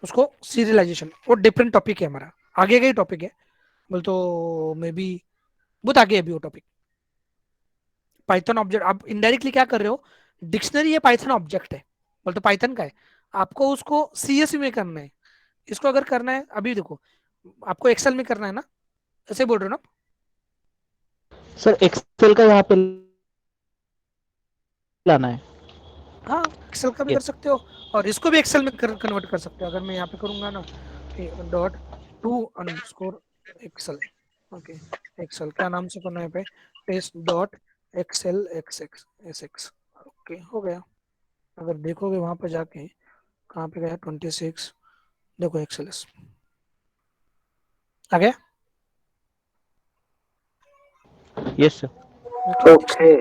उसको सीरियलाइजेशन, वो डिफरेंट टॉपिक है हमारा, आगे का ही टॉपिक है, बोल तो मे बी बहुत आगे है अभी वो टॉपिक। पाइथन ऑब्जेक्ट, आप इनडायरेक्टली क्या कर रहे हो, डिक्शनरी ये पाइथन ऑब्जेक्ट है, बोल तो पाइथन का है, आपको उसको सीएसवी में करना है। इसको अगर करना है, अभी देखो आपको एक्सेल में करना है ना, ऐसे बोल रहे हो ना? सर एक्सेल का यहाँ पे लाना है। हाँ, एक्सेल का भी कर सकते हो और इसको भी एक्सेल में कन्वर्ट कर सकते हो। अगर मैं यहाँ पे करूंगा ना dot to underscore excel, okay, excel क्या नाम से करना है पे, test dot excel X S X, okay हो गया। अगर देखोगे वहां पर जाके, कहाँ पे गया 26, देखो एक्सेल एस आ गया। Yes sir. Okay.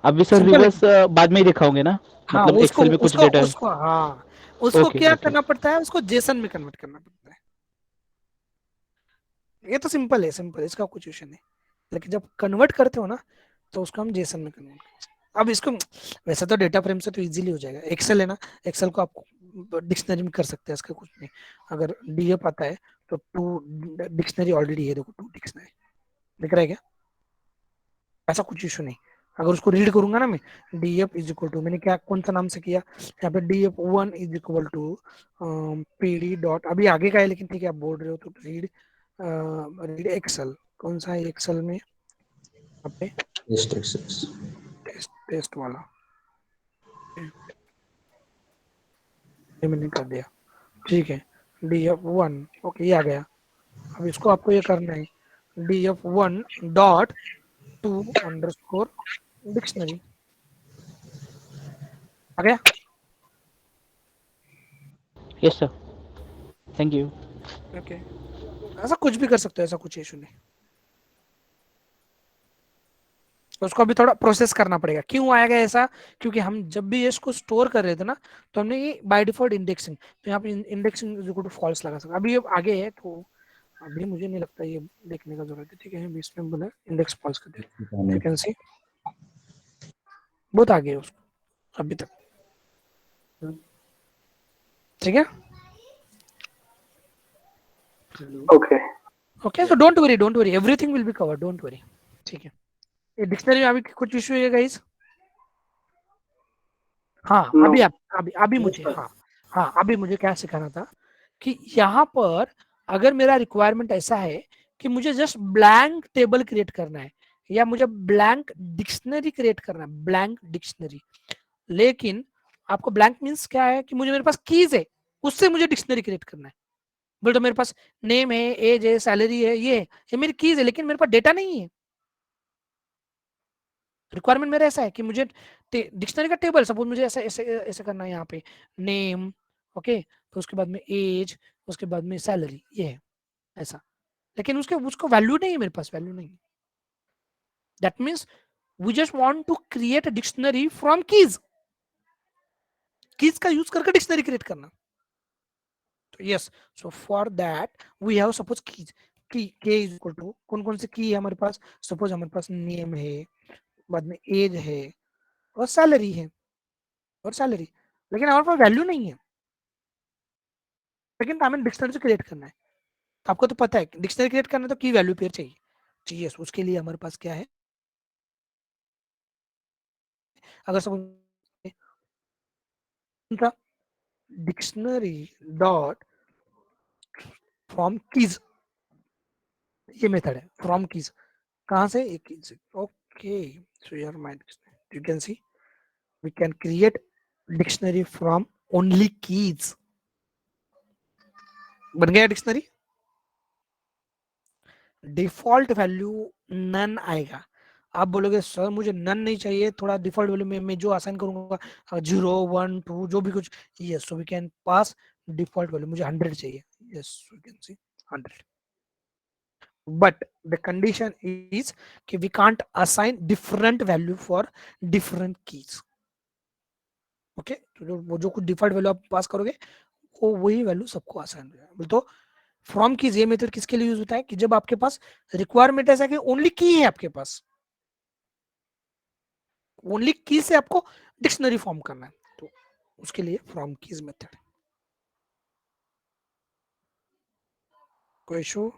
अभी सर Simple है। रिवर्स बाद में ही दिखाओगे ना, हाँ, मतलब उसको एक्सेल में कुछ उसको डेटा है। उसको हाँ, उसको ओके क्या ओके करना पड़ता है, उसको जेसन में कन्वर्ट करना पड़ता है। ये तो सिंपल है, सिंपल, इसका कुछ इशू नहीं। लेकिन जब कन्वर्ट करते हो ना, तो उसको हम जेसन में कन्वर्ट करते हैं। अब इसको वैसे तो डेटा फ्रेम से तो इजीली हो जाएगा, एक्सेल है ना, एक्सेल को आप डिक्शनरी में कर सकते हैं, इसका कुछ नहीं। अगर डीएफ आता है तो टू डिक्शनरी ऑलरेडी है, देखो टू डिक्शनरी दिख रहा है क्या, ऐसा कुछ इशू नहीं। अगर उसको रीड करूंगा ना मैं, D F is equal to, मैंने क्या कौन सा नाम से किया यहाँ पे, D F one is equal to P D dot, अभी आगे का है लेकिन ठीक है आप बोल रहे हो तो रीड रीड एक्सेल, कौन सा है एक्सेल में यहाँ पे, टेस्ट वाला ये मैंने कर दिया, ठीक है, डी एफ वन, ओके ये आ गया। अब इसको आपको ये करना है, D F one dot to underscore dictionary, आ गया। Yes sir, thank you. Okay ऐसा कुछ भी कर सकते हो, ऐसा कुछ इशू नहीं। तो उसको अभी थोड़ा प्रोसेस करना पड़ेगा। क्यों आएगा ऐसा, क्योंकि हम जब भी इसको स्टोर कर रहे थे ना, तो हमने ये बाय डिफॉल्ट इंडेक्सिंग, तो यहाँ पे indexing is equal to false लगा सकते, अभी ये आगे है तो अभी मुझे नहीं लगता ये देखने का जरूरत है, ठीक है, बीच में बोला इंडेक्स फॉल्स कर दिया, यू कैन सी बहुत आगे है उसको अभी तक, ठीक है। Okay okay so don't worry everything will be covered, don't worry, ठीक है। ये डिक्शनरी में अभी कुछ इशू है गाइस? हाँ No. अभी मुझे हाँ अभी मुझे क्या सिखाना था कि यहाँ पर अगर मेरा रिक्वायरमेंट ऐसा है कि मुझे जस्ट ब्लैंक टेबल क्रिएट करना है या मुझे ब्लैंक डिक्शनरी क्रिएट करना है, ब्लैंक डिक्शनरी, लेकिन आपको ब्लैंक मीन्स क्या है कि मुझे मेरे पास कीज है, उससे मुझे डिक्शनरी क्रिएट करना है। बोल तो मेरे पास नेम है, एज है, सैलरी है, ये मेरी कीज है, लेकिन मेरे पास डेटा नहीं है। रिक्वायरमेंट मेरा ऐसा है कि मुझे डिक्शनरी का टेबल, सपोज मुझे ऐसे ऐसे ऐसे करना है, यहाँ पे नेम, ओके, तो उसके बाद में एज, उसके बाद में सैलरी, ये है ऐसा, लेकिन उसको वैल्यू नहीं है, मेरे पास वैल्यू नहीं है। That means we just want to create a dictionary from keys का यूज करके डिक्शनरी क्रिएट करना। तो yes, so for that we have suppose keys, K is equal to कौन कौन से की है हमारे पास, सपोज हमारे पास नेम है, बाद में एज है और सैलरी है, लेकिन हमारे पास वैल्यू नहीं है, लेकिन हमें डिक्शनरी से क्रिएट करना है। तो आपको तो पता है डिक्शनरी क्रिएट करना है तो की वैल्यू पेयर चाहिए, चाहिए, उसके लिए हमारे पास क्या है, अगर सब डिक्शनरी डॉट फ्रॉम कीज, ये मेथड है फ्रॉम कीज, कहां से, एक कीज से, okay, so your mind you can see we can create dictionary from only keys, बन गया डिक्शनरी। डिफॉल्ट वैल्यू नन आएगा, आप बोलोगे सर मुझे नन नहीं चाहिए, थोड़ा डिफॉल्ट वैल्यू में मैं जो असाइन करूंगा 0 1 2 जो भी कुछ, yes, so we can pass default value, मुझे 100 चाहिए, yes we can see 100, but the condition is कि we can't assign different value for different keys, okay, तो वो जो कुछ डिफॉल्ट वैल्यू आप पास करोगे वो वही वैल्यू सबको असाइन हो जाएगा। तो फ्रॉम कीज ये मेथड किसके लिए यूज होता है कि जब आपके पास रिक्वायरमेंट ऐसा कि ओनली की है आपके पास, ओनली की से आपको डिक्शनरी फॉर्म करना है, तो उसके लिए फ्रॉम कीज मेथड। कोई issue?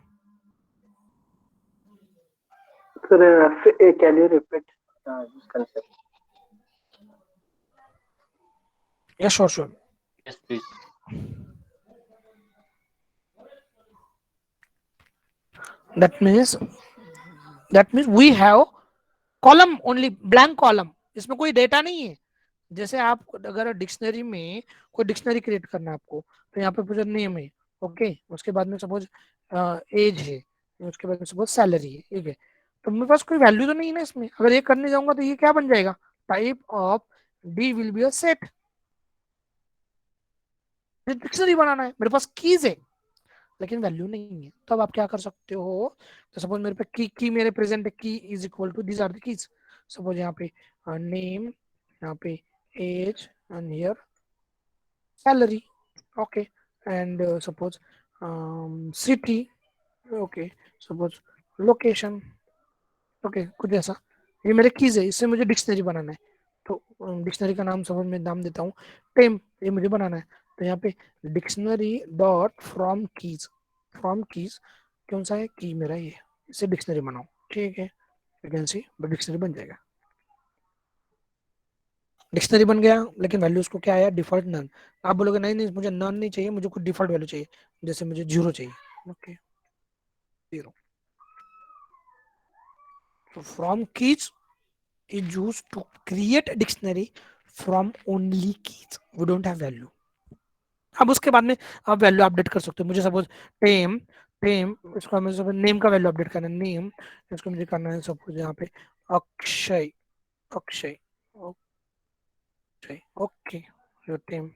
Sir, can you repeat this concept? Yeah, sure. Yes, please. That means we have column only, blank column, इसमें कोई डेटा नहीं है। जैसे आप अगर डिक्शनरी में कोई डिक्शनरी क्रिएट करना है आपको, तो यहाँ पे पूछा नेम है, ओके, उसके बाद में सपोज एज है, उसके बाद में सपोज सैलरी है, ठीक है, तो मेरे पास कोई वैल्यू तो नहीं है ना इसमें, अगर ये करने जाऊंगा तो ये क्या बन जाएगा, type of D will be a set, dictionary बनाना है, मेरे पास कीज है लेकिन वैल्यू नहीं है, तब आप क्या कर सकते हो, तो सपोज मेरे पे की मेरे प्रेजेंट है, key is equal to these are the keys, suppose यहाँ पे नेम, यहाँ पे age and here salary, okay, and suppose city, okay, suppose location, okay, कुछ ऐसा, ये मेरे कीज है, इससे मुझे डिक्शनरी बनाना है, तो डिक्शनरी का नाम समझ में नाम देता हूँ टेम, ये मुझे बनाना है। तो यहाँ पे dictionary dot from keys, from keys कौन सा है की मेरा ये, इसे डिक्शनरी बनाओ, ठीक है। वैकेंसी बट डिक्शनरी बन जाएगा, डिक्शनरी बन गया, लेकिन वैल्यू उसको क्या आया, डिफॉल्ट नन। आप बोलोगे नहीं नहीं मुझे नन नहीं चाहिए, मुझे कुछ डिफॉल्ट वैल्यू चाहिए, जैसे मुझे 0 चाहिए, ओके 0। तो from keys is used to create a dictionary from only keys, we don't have value। अब उसके बाद में आप वैल्यू अपडेट कर सकते हो। मुझे सपोज टेम, टेम इसको हमें सपोज नेम का वैल्यू अपडेट करना है, नेम इसको मुझे करना है सपोज यहाँ पे अक्षय, अक्षय, अक्षय, ओके यो टेम।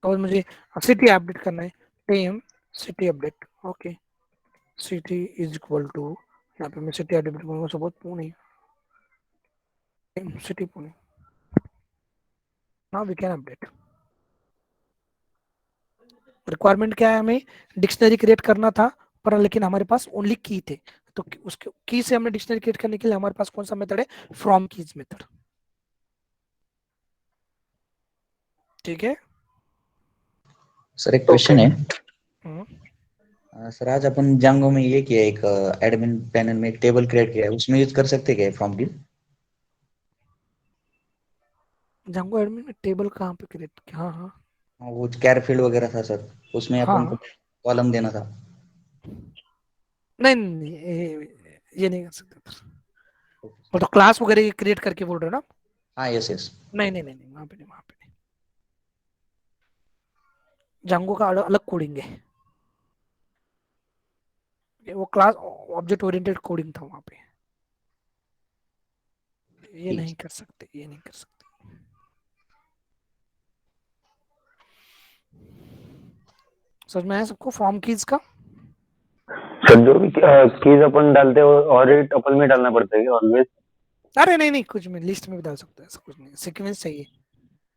सपोज मुझे सिटी अपडेट करना है, temp city update, okay city is equal to, यहाँ पे मैं सिटी अपडेट करूंगा suppose Pune, temp city Pune, now we can update. Requirement क्या है, हमें डिक्शनरी क्रिएट करना था पर लेकिन हमारे पास ओनली की थे, तो उसके की से हमने डिक्शनरी क्रिएट करने के लिए हमारे पास कौन सा मेथड है, फ्रॉम कीज मेथड, ठीक है। सर एक क्वेश्चन है। हम्म, सर आज अपन जांगो में ये किया, एक एडमिन पैनल में एक टेबल क्रिएट किया है, उसमें यूज कर सकते हैं क्या फ्रॉम की? जांगो एडमिन में टेबल कहाँ पे क्रिएट किया, हाँ हाँ हाँ, वो कैर फील्ड वगैरह था सर, उसमें अपन को हाँ, कॉलम देना था। नहीं नहीं नहीं, ये नहीं कर सकते, वो तो क्लास वगैरह क्रिएट करके बोल रहे हो ना। हाँ यस यस। नहीं नहीं नहीं नहीं, वहाँ पे नहीं, वहाँ पे नहीं, जांगो का अलग कोडिंग है, वो क्लास ऑब्जेक्ट ओरिएंटेड कोडिंग था वहाँ पे, ये नहीं कर सकते, ये नहीं कर सकते। समझ में आया सबको फॉर्म कीज का? सर जो भी कीज अपन डालते हो और टपल में डालना पड़ता है ऑलवेज? अरे नहीं नहीं, कुछ में लिस्ट में भी डाल सकते हो, ऐसा कुछ नहीं, सीक्वेंस चाहिए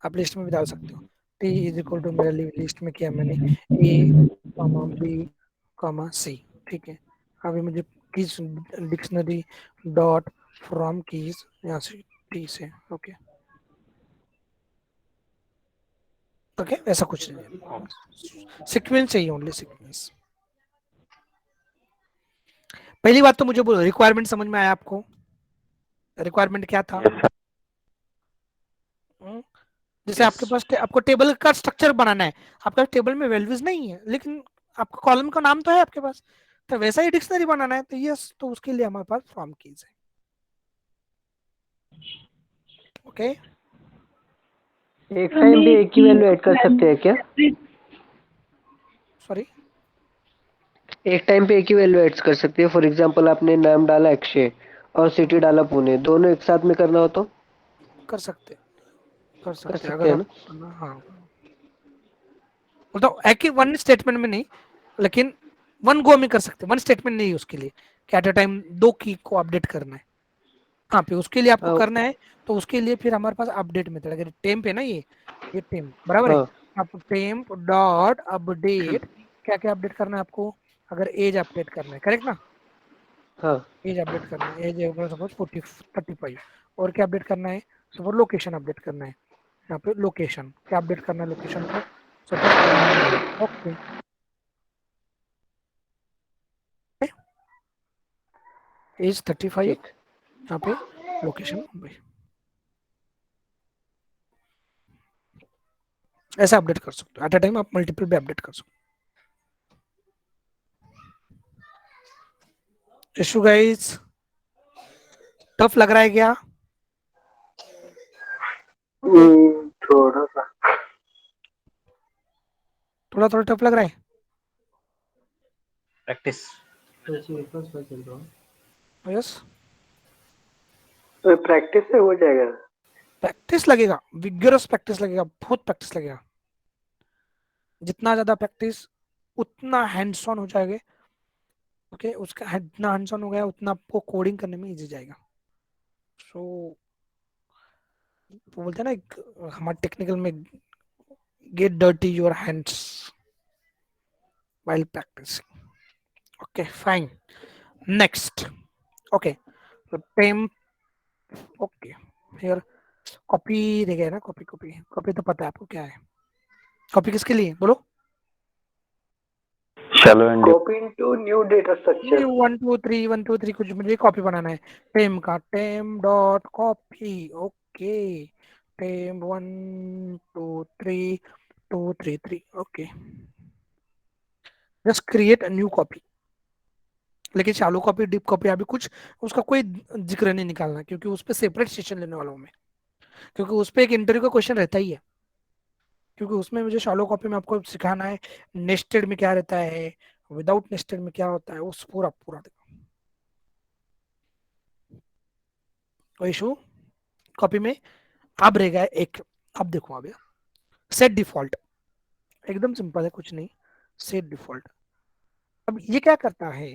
आप लिस्ट में भी डाल सकते हो। टी इज इक्वल टू मेरा लिस्ट में किया मैंने ए कॉमा बी कॉमा सी, ठीक है। अभी मुझे keys dictionary dot from keys यहाँ से टी से, ओके ओके, ऐसा कुछ नहीं है, सीक्वेंस चाहिए, ओनली सीक्वेंस। पहली बात तो मुझे बोलो रिक्वायरमेंट समझ में आया आपको? रिक्वायरमेंट क्या था? जैसे आपके पास आपको टेबल का स्ट्रक्चर बनाना है, आपका टेबल में वैल्यूज नहीं है लेकिन आपका कॉलम का नाम तो है आपके पास, तो वैसा ही डिक्शनरी बनाना है, तो यस, तो उसके लिए हमारे पास फ्रॉम कीज है, ओके। एक टाइम पे एक ही वैल्यू ऐड कर सकते हैं क्या? सॉरी, एक टाइम पे एक ही वैल्यू ऐड कर सकते हैं? फॉर एग्जांपल आपने नाम डाला अक्षय और सिटी डाला पुणे, दोनों एक साथ में करना हो तो कर सकते, कर सकते सकते अगर हैं आप, ना? हाँ मतलब एक ही वन स्टेटमेंट में नहीं, लेकिन वन गो में कर सकते, वन स्टेटमेंट नहीं उसके लिए कि एट अ टाइम दो की को अपडेट करना है, हाँ पे उसके लिए आपको हाँ करना है। तो उसके लिए फिर हमारे पास अपडेट मेथड, अगर टेम्प है ना ये टेम्प बराबर है, हाँ आप टेम्प डॉट अपडेट, क्या क्या अपडेट करना है आपको, अगर एज अपडेट करना है, करेक्ट ना, हाँ एज अपडेट करना है, एज सपोज 35, और क्या अपडेट करना है, सपोज लोकेशन अपडेट करना है, यहाँ पे लोकेशन क्या अपडेट करना है, लोकेशन को सपोज मुंबई, ओके एज 35, ठीक। यहाँ पे लोकेशन मुंबई, ऐसा अपडेट कर सकते हो, एट अ टाइम आप मल्टीपल भी अपडेट कर सकते हो। इशू गाइस, टफ लग रहा है क्या? थोड़ा सा थोड़ा थोड़ा टफ लग रहा है, प्रैक्टिस। यस प्रैक्टिस से हो जाएगा। प्रैक्टिस लगेगा, विगरस प्रैक्टिस लगेगा, बहुत प्रैक्टिस लगेगा, जितना ज्यादा प्रैक्टिस उतना हैंड्स ऑन हो जाएगा, ओके उसका जितना हैंड्स ऑन हो गया उतना आपको कोडिंग करने में इजी जाएगा। सो वो बोलते हैं ना हमारे टेक्निकल में, get dirty your hands while practicing, okay fine, next, okay so temp, okay here copy देखे ना, कॉपी कॉपी कॉपी तो पता है आपको क्या है, कॉपी किसके लिए बोलो? Shallow and copy into new data structure. 1 2 3 1 2 3 कुछ मुझे कॉपी बनाना है, टेम का temp dot copy, okay temp 1 2 3 2 3 3 okay, just create a new copy. लेकिन शैलो कॉपी डीप कॉपी अभी कुछ उसका कोई जिक्र नहीं निकालना, क्योंकि उस पर सेपरेट सेशन लेने वाला हूं मैं, क्योंकि उस पर एक इंटरव्यू का क्वेश्चन रहता ही है, क्योंकि उसमें मुझे शैलो कॉपी में आपको सिखाना है नेस्टेड में क्या रहता है, विदाउट नेस्टेड में क्या होता है, उस पूरा पूरा देखो इशू कॉपी में। अब रहेगा एक, अब देखो अब सेट डिफॉल्ट, एकदम सिंपल है कुछ नहीं, सेट डिफॉल्ट। अब ये क्या करता है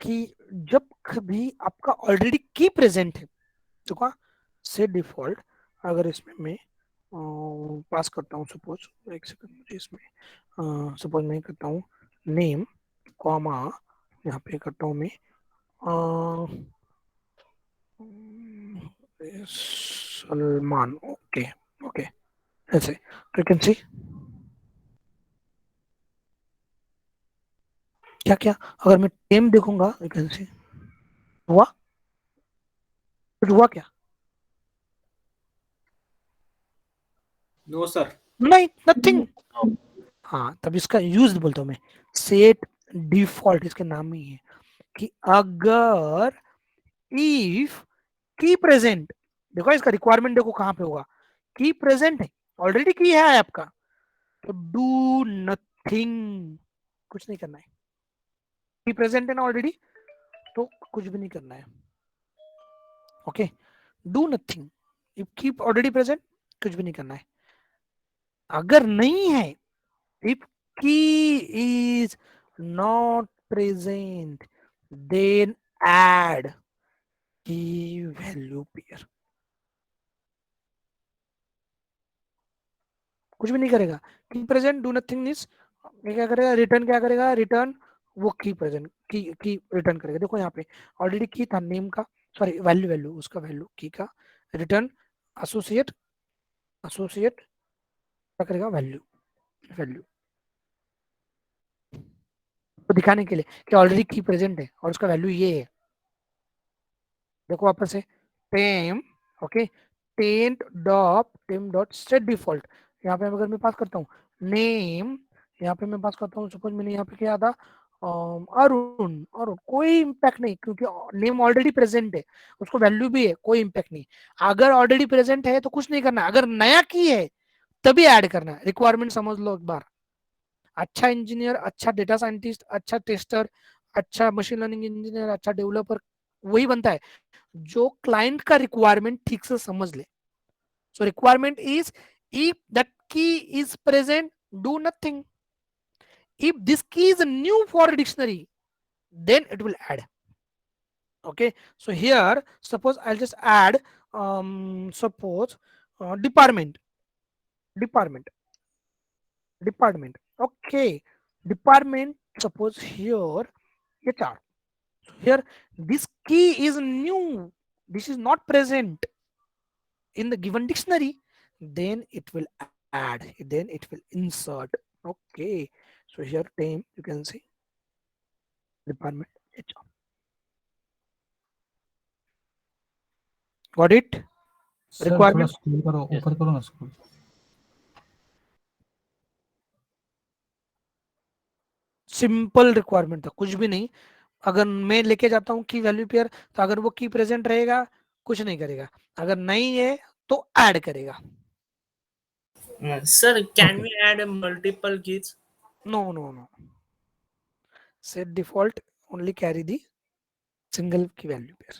कि जब कभी आपका ऑलरेडी की प्रेजेंट है, देखो सेट डिफॉल्ट, अगर इसमें मैं पास करता हूँ, सपोज एक सेकंड मुझे इसमें सपोज मैं करता हूँ नेम कॉमा, यहाँ पे करता हूँ मैं सलमान, ओके ओके ऐसे, तो यू कैन सी क्या क्या, अगर मैं टेम देखूंगा यू कैन सी हुआ, कुछ हुआ क्या? No sir. नहीं, नथिंग। हाँ, तब इसका यूज बोलता हूँ मैं, सेट डिफॉल्ट, इसके नाम ही है कि अगर इफ की प्रेजेंट, देखो इसका रिक्वायरमेंट देखो कहां पे होगा, की प्रेजेंट है, ऑलरेडी की है आपका, तो डू नथिंग, कुछ नहीं करना है, की प्रेजेंट है ना ऑलरेडी, तो कुछ भी नहीं करना है, ओके डू नथिंग, इफ की ऑलरेडी प्रेजेंट कुछ भी नहीं करना है। अगर नहीं है, if key is not present, then add key value pair, कुछ भी नहीं करेगा, की प्रेजेंट डू नथिंग इज, ये क्या करेगा, रिटर्न क्या करेगा, रिटर्न वो की प्रेजेंट की रिटर्न करेगा। देखो यहाँ पे ऑलरेडी की था नेम का, सॉरी वैल्यू वैल्यू उसका वैल्यू की का, रिटर्न एसोसिएट एसोसिएट क्या करेगा, वैल्यू वैल्यू, तो दिखाने के लिए कि ऑलरेडी की प्रेजेंट है और उसका वैल्यू ये है। देखो वापस से टेम, ओके टेम डॉट सेट डिफॉल्ट, यहाँ पे अगर मैं पास करता हूँ नेम, यहाँ पे मैं पास करता हूँ, सपोज मैंने यहाँ पे क्या था अरुण, और कोई इम्पैक्ट नहीं, क्योंकि नेम ऑलरेडी प्रेजेंट है, उसको वैल्यू भी है, कोई इम्पैक्ट नहीं। अगर ऑलरेडी प्रेजेंट है तो कुछ नहीं करना, अगर नया की है तभी ऐड करना है। रिक्वायरमेंट समझ लो एक बार, अच्छा इंजीनियर, अच्छा डेटा साइंटिस्ट, अच्छा टेस्टर, अच्छा मशीन लर्निंग इंजीनियर, अच्छा डेवलपर वही बनता है जो क्लाइंट का रिक्वायरमेंट ठीक से समझ ले। So requirement is if that key is present do nothing, if this key is new for dictionary then it will add, okay so here suppose I'll just add suppose department department, okay department, suppose here HR, so here this key is new, this is not present in the given dictionary, then it will add, then it will insert, okay so here name you can see department HR, got it? Sir थोड़ा requirement scroll करो, ऊपर करो ना scroll. Simple requirement था, कुछ भी नहीं। अगर मैं लेके जाता हूँ की वैल्यू पेयर, तो अगर वो की प्रेजेंट रहेगा कुछ नहीं करेगा, अगर नहीं है तो ऐड करेगा। Sir, can we add multiple keys? No, no, no. Set default only carry the single key value pair.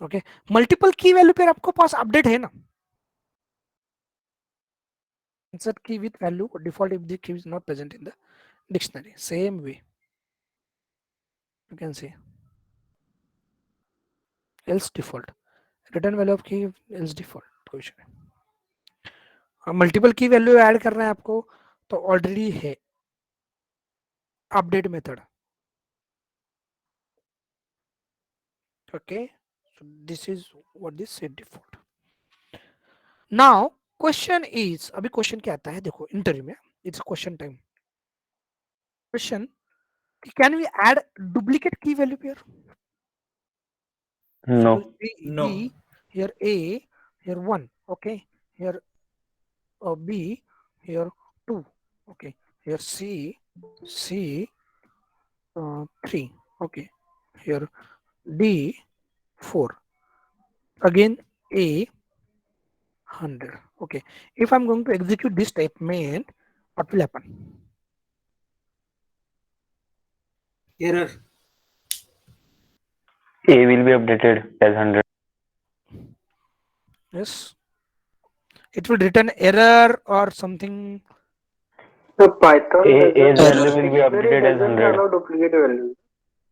Okay. Multiple key value pair आपको पास अपडेट है ना? Insert key with value default if the key is not present in the dictionary. Same way. You can see. Else default. Return value of key else default. कोई issue नहीं। Multiple की value add करना है आपको तो already है update method, okay So this is what this set default. Now question is, अभी question क्या आता है देखो इंटरव्यू में, it's question time. Question, can we add duplicate key value pair? No. Suppose B, here A, here 1, okay, here B, here 2, okay, here C 3, okay, here D 4, again A 100, okay. If I'm going to execute this statement, what will happen? Error. A will be updated as 100. Yes, it will return error or something. So Python A's value will be updated as 100. Allow duplicate value.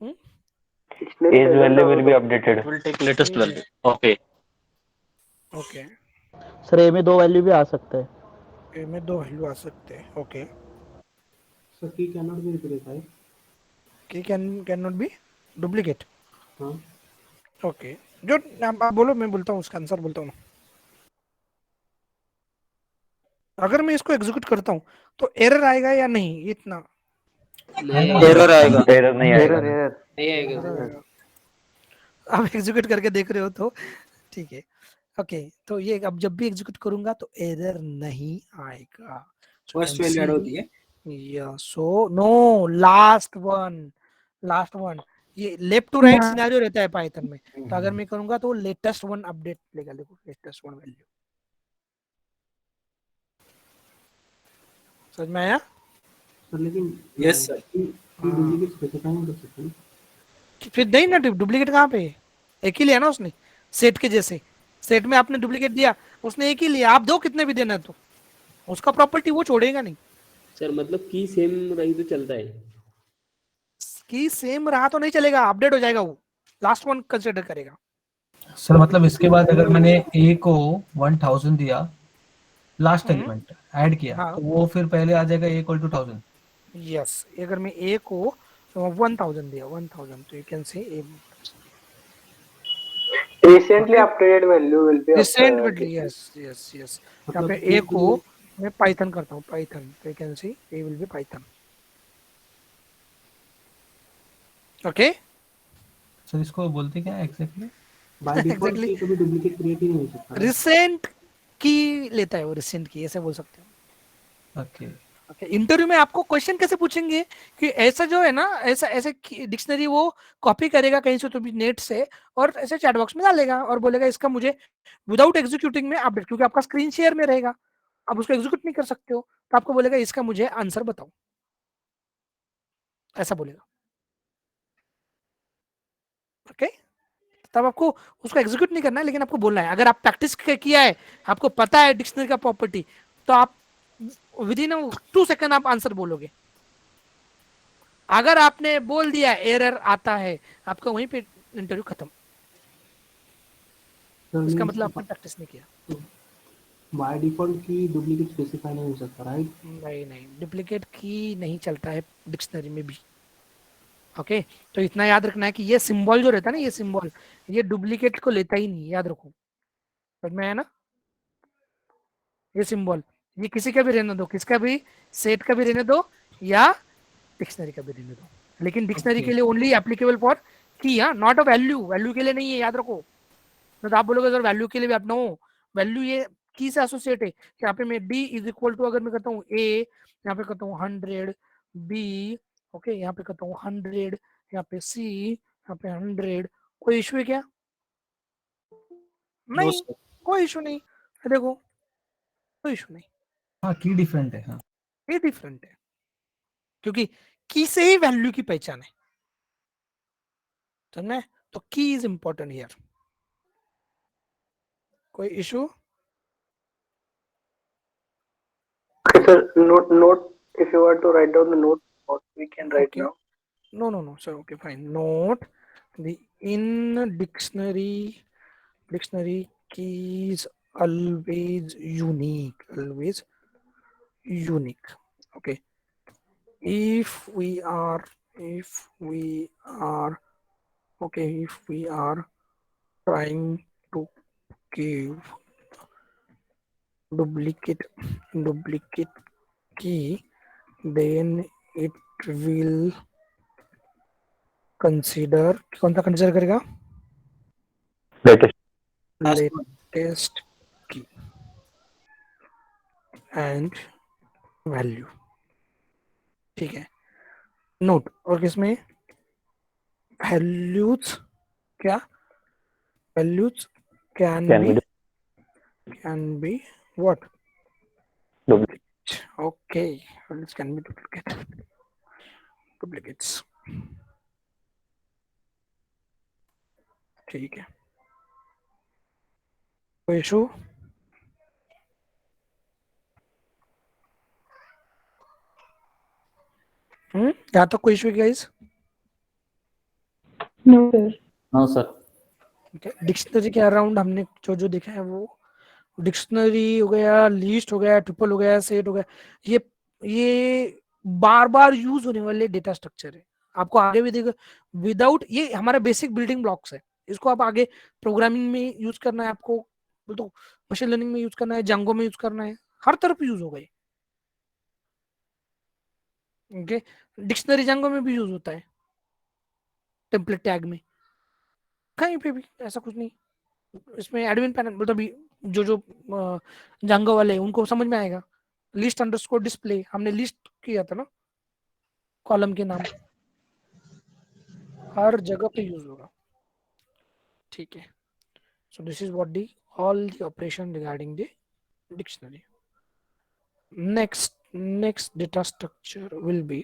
A's value will be updated. It will take latest value. Okay. Okay. Sir A में 2 value भी आ सकते हैं. ए में 2 value आ सकते हैं. Okay. So key cannot be replied. Key cannot be duplicate. हाँ. Okay. जो आप बोलो, मैं बोलता हूँ उसका आंसर बोलता हूँ. अगर मैं इसको एग्जीक्यूट करता हूँ तो एरर आएगा या नहीं, इतना एरर आएगा. एरर नहीं आएगा. नहीं आएगा. आप एग्जीक्यूट करके देख रहे हो तो ठीक है. ओके, तो ये अब जब भी एग्जीक्यूट करूंगा तो एरर नहीं आएगा. फर्स्ट वैल्यू ऐड होती है. या सो नो, लास्ट वन ये लेफ्ट टू राइट सिनेरियो रहता है पाइथन में. तो अगर मैं करूंगा तो लेटेस्ट वन अपडेट लेगा. देखो लेटेस्ट वन वैल्यू समझ में आया? सर लेकिन यस सर. डुप्लीकेट स्पेसिफाई नहीं कर सकते. फिर नहीं ना, डुप्लीकेट कहाँ पे? एक ही लिया ना उसने, सेट के जैसे. सेट में आपने डुप्लीकेट दिया, उसने एक ही लिया. आप दो कितने भी देना, तो उसका प्रॉपर्टी वो छोड़ेगा नहीं. सर मतलब की सेम रही तो चलता है. की सेम रहा तो नहीं चलेगा, अपडेट हो जाएगा. वो लास्ट वन कंसीडर करेगा. सर मतलब इसके बाद अगर मैंने ए को 1000 दिया, लास्ट एलिमेंट ऐड किया, हाँ. तो वो फिर पहले आ जाएगा ए इक्वल टू 1000. यस, अगर मैं ए को 1000 दिया, 1000, तो you can say A Recently updated value will be. Recently. Yes. यहाँ पे ए को मैं पाइथन करता हूँ, पाइथन, तो you can C A will be Python. Okay. Sir इसको बोलते क्या एग्जैक्टली? बाय डिफॉल्ट की कभी डुप्लीकेट क्रिएट ही नहीं हो सकता. रिसेंट की लेता है वो, रिसेंट की ऐसे बोल सकते हो. ओके. इंटरव्यू में आपको क्वेश्चन कैसे पूछेंगे कि ऐसा जो है ना, ऐसे डिक्शनरी वो कॉपी करेगा कहीं से तो भी नेट से, और ऐसे चैट बॉक्स में डालेगा और बोलेगा इसका मुझे विदाउट एग्जीक्यूटिंग में अपडेट, क्योंकि आपका स्क्रीन शेयर में रहेगा, आप उसको एग्जीक्यूट नहीं कर सकते हो, तो आपको बोलेगा इसका मुझे आंसर बताओ, ऐसा बोलेगा. ओके. तब आपको उसको एग्जीक्यूट नहीं करना है, लेकिन आपको बोलना है. अगर आप प्रैक्टिस किया है, आपको पता है डिक्शनरी का प्रॉपर्टी, तो आप विद इन 2 सेकंड आप आंसर बोलोगे. अगर आपने बोल दिया एरर आता है, आपका वहीं पे इंटरव्यू खत्म. इसका मतलब आपने प्रैक्टिस नहीं किया. बाय डिफॉल्ट की डुप्लीकेट स्पेसिफाई नहीं हो सकता, राइट? नहीं, डुप्लीकेट की नहीं चलता है डिक्शनरी में भी. ओके. तो इतना याद रखना है कि ये सिंबल जो रहता है ना, ये सिंबल, ये डुप्लीकेट को लेता ही नहीं, याद रखो. समझ में आया ना? ये सिंबल, ये किसी का भी रहने दो, किसका भी, सेट का भी रहने दो या डिक्शनरी का भी रहने दो, लेकिन डिक्शनरी के लिए ओनली एप्लीकेबल फॉर की, नॉट अ वैल्यू के लिए नहीं है, याद रखो. तो आप बोलोगे सर वैल्यू के लिए भी आप, नो, वैल्यू ये की से एसोसिएट है. यहाँ पे मैं d इज इक्वल टू, अगर मैं करता हूँ a, यहाँ पे करता हूँ 100, b, ओके, यहाँ पे करता हूँ 100, यहाँ पे c, यहाँ पे 100, कोई इशू है क्या? नहीं, कोई इशू नहीं. देखो कोई इशू नहीं. हाँ, की डिफरेंट है. हाँ, ये डिफरेंट है क्योंकि की से ही वैल्यू की पहचान है. समझ में? तो की इज इंपॉर्टेंट हियर. कोई issue? Sir, note. If you want to write down the note, we can write now. No, sir. Okay, fine. Note the in dictionary keys always unique. Okay. If we are trying to give duplicate key, then it will consider, कौन सा consider करेगा? Latest key and value. ठीक है. Note, और किसमें values क्या? Values can be what? Okay, values can be duplicates. ठीक है. कोई इशू? यहाँ तक कोई issue guys? No sir. No sir. Dictionary के अराउंड हमने जो देखा है वो डिक्शनरी हो गया, लिस्ट हो गया, ट्रिपल हो गया, सेट हो गया, ये बार बार यूज होने वाले डेटा स्ट्रक्चर है. आपको आगे भी देखो, विदाउट ये हमारा बेसिक बिल्डिंग ब्लॉक्स है. इसको आप आगे प्रोग्रामिंग में यूज करना है, आपको तो मशीन लर्निंग में यूज करना है, जांगो में यूज करना है, हर तरफ यूज हो गए. ओके, डिक्शनरी जांगो में भी यूज होता है, टेम्पलेट टैग में, कहीं पे भी ऐसा कुछ नहीं. इसमें एडमिन पैनल मतलब जो जांगो वाले हैं, उनको समझ में आएगा. लिस्ट अंडरस्कोर डिस्प्ले हमने लिस्ट किया था ना, कॉलम के नाम, हर जगह पे यूज होगा. ठीक है. So this is what the all the operation regarding the dictionary. Next data structure will be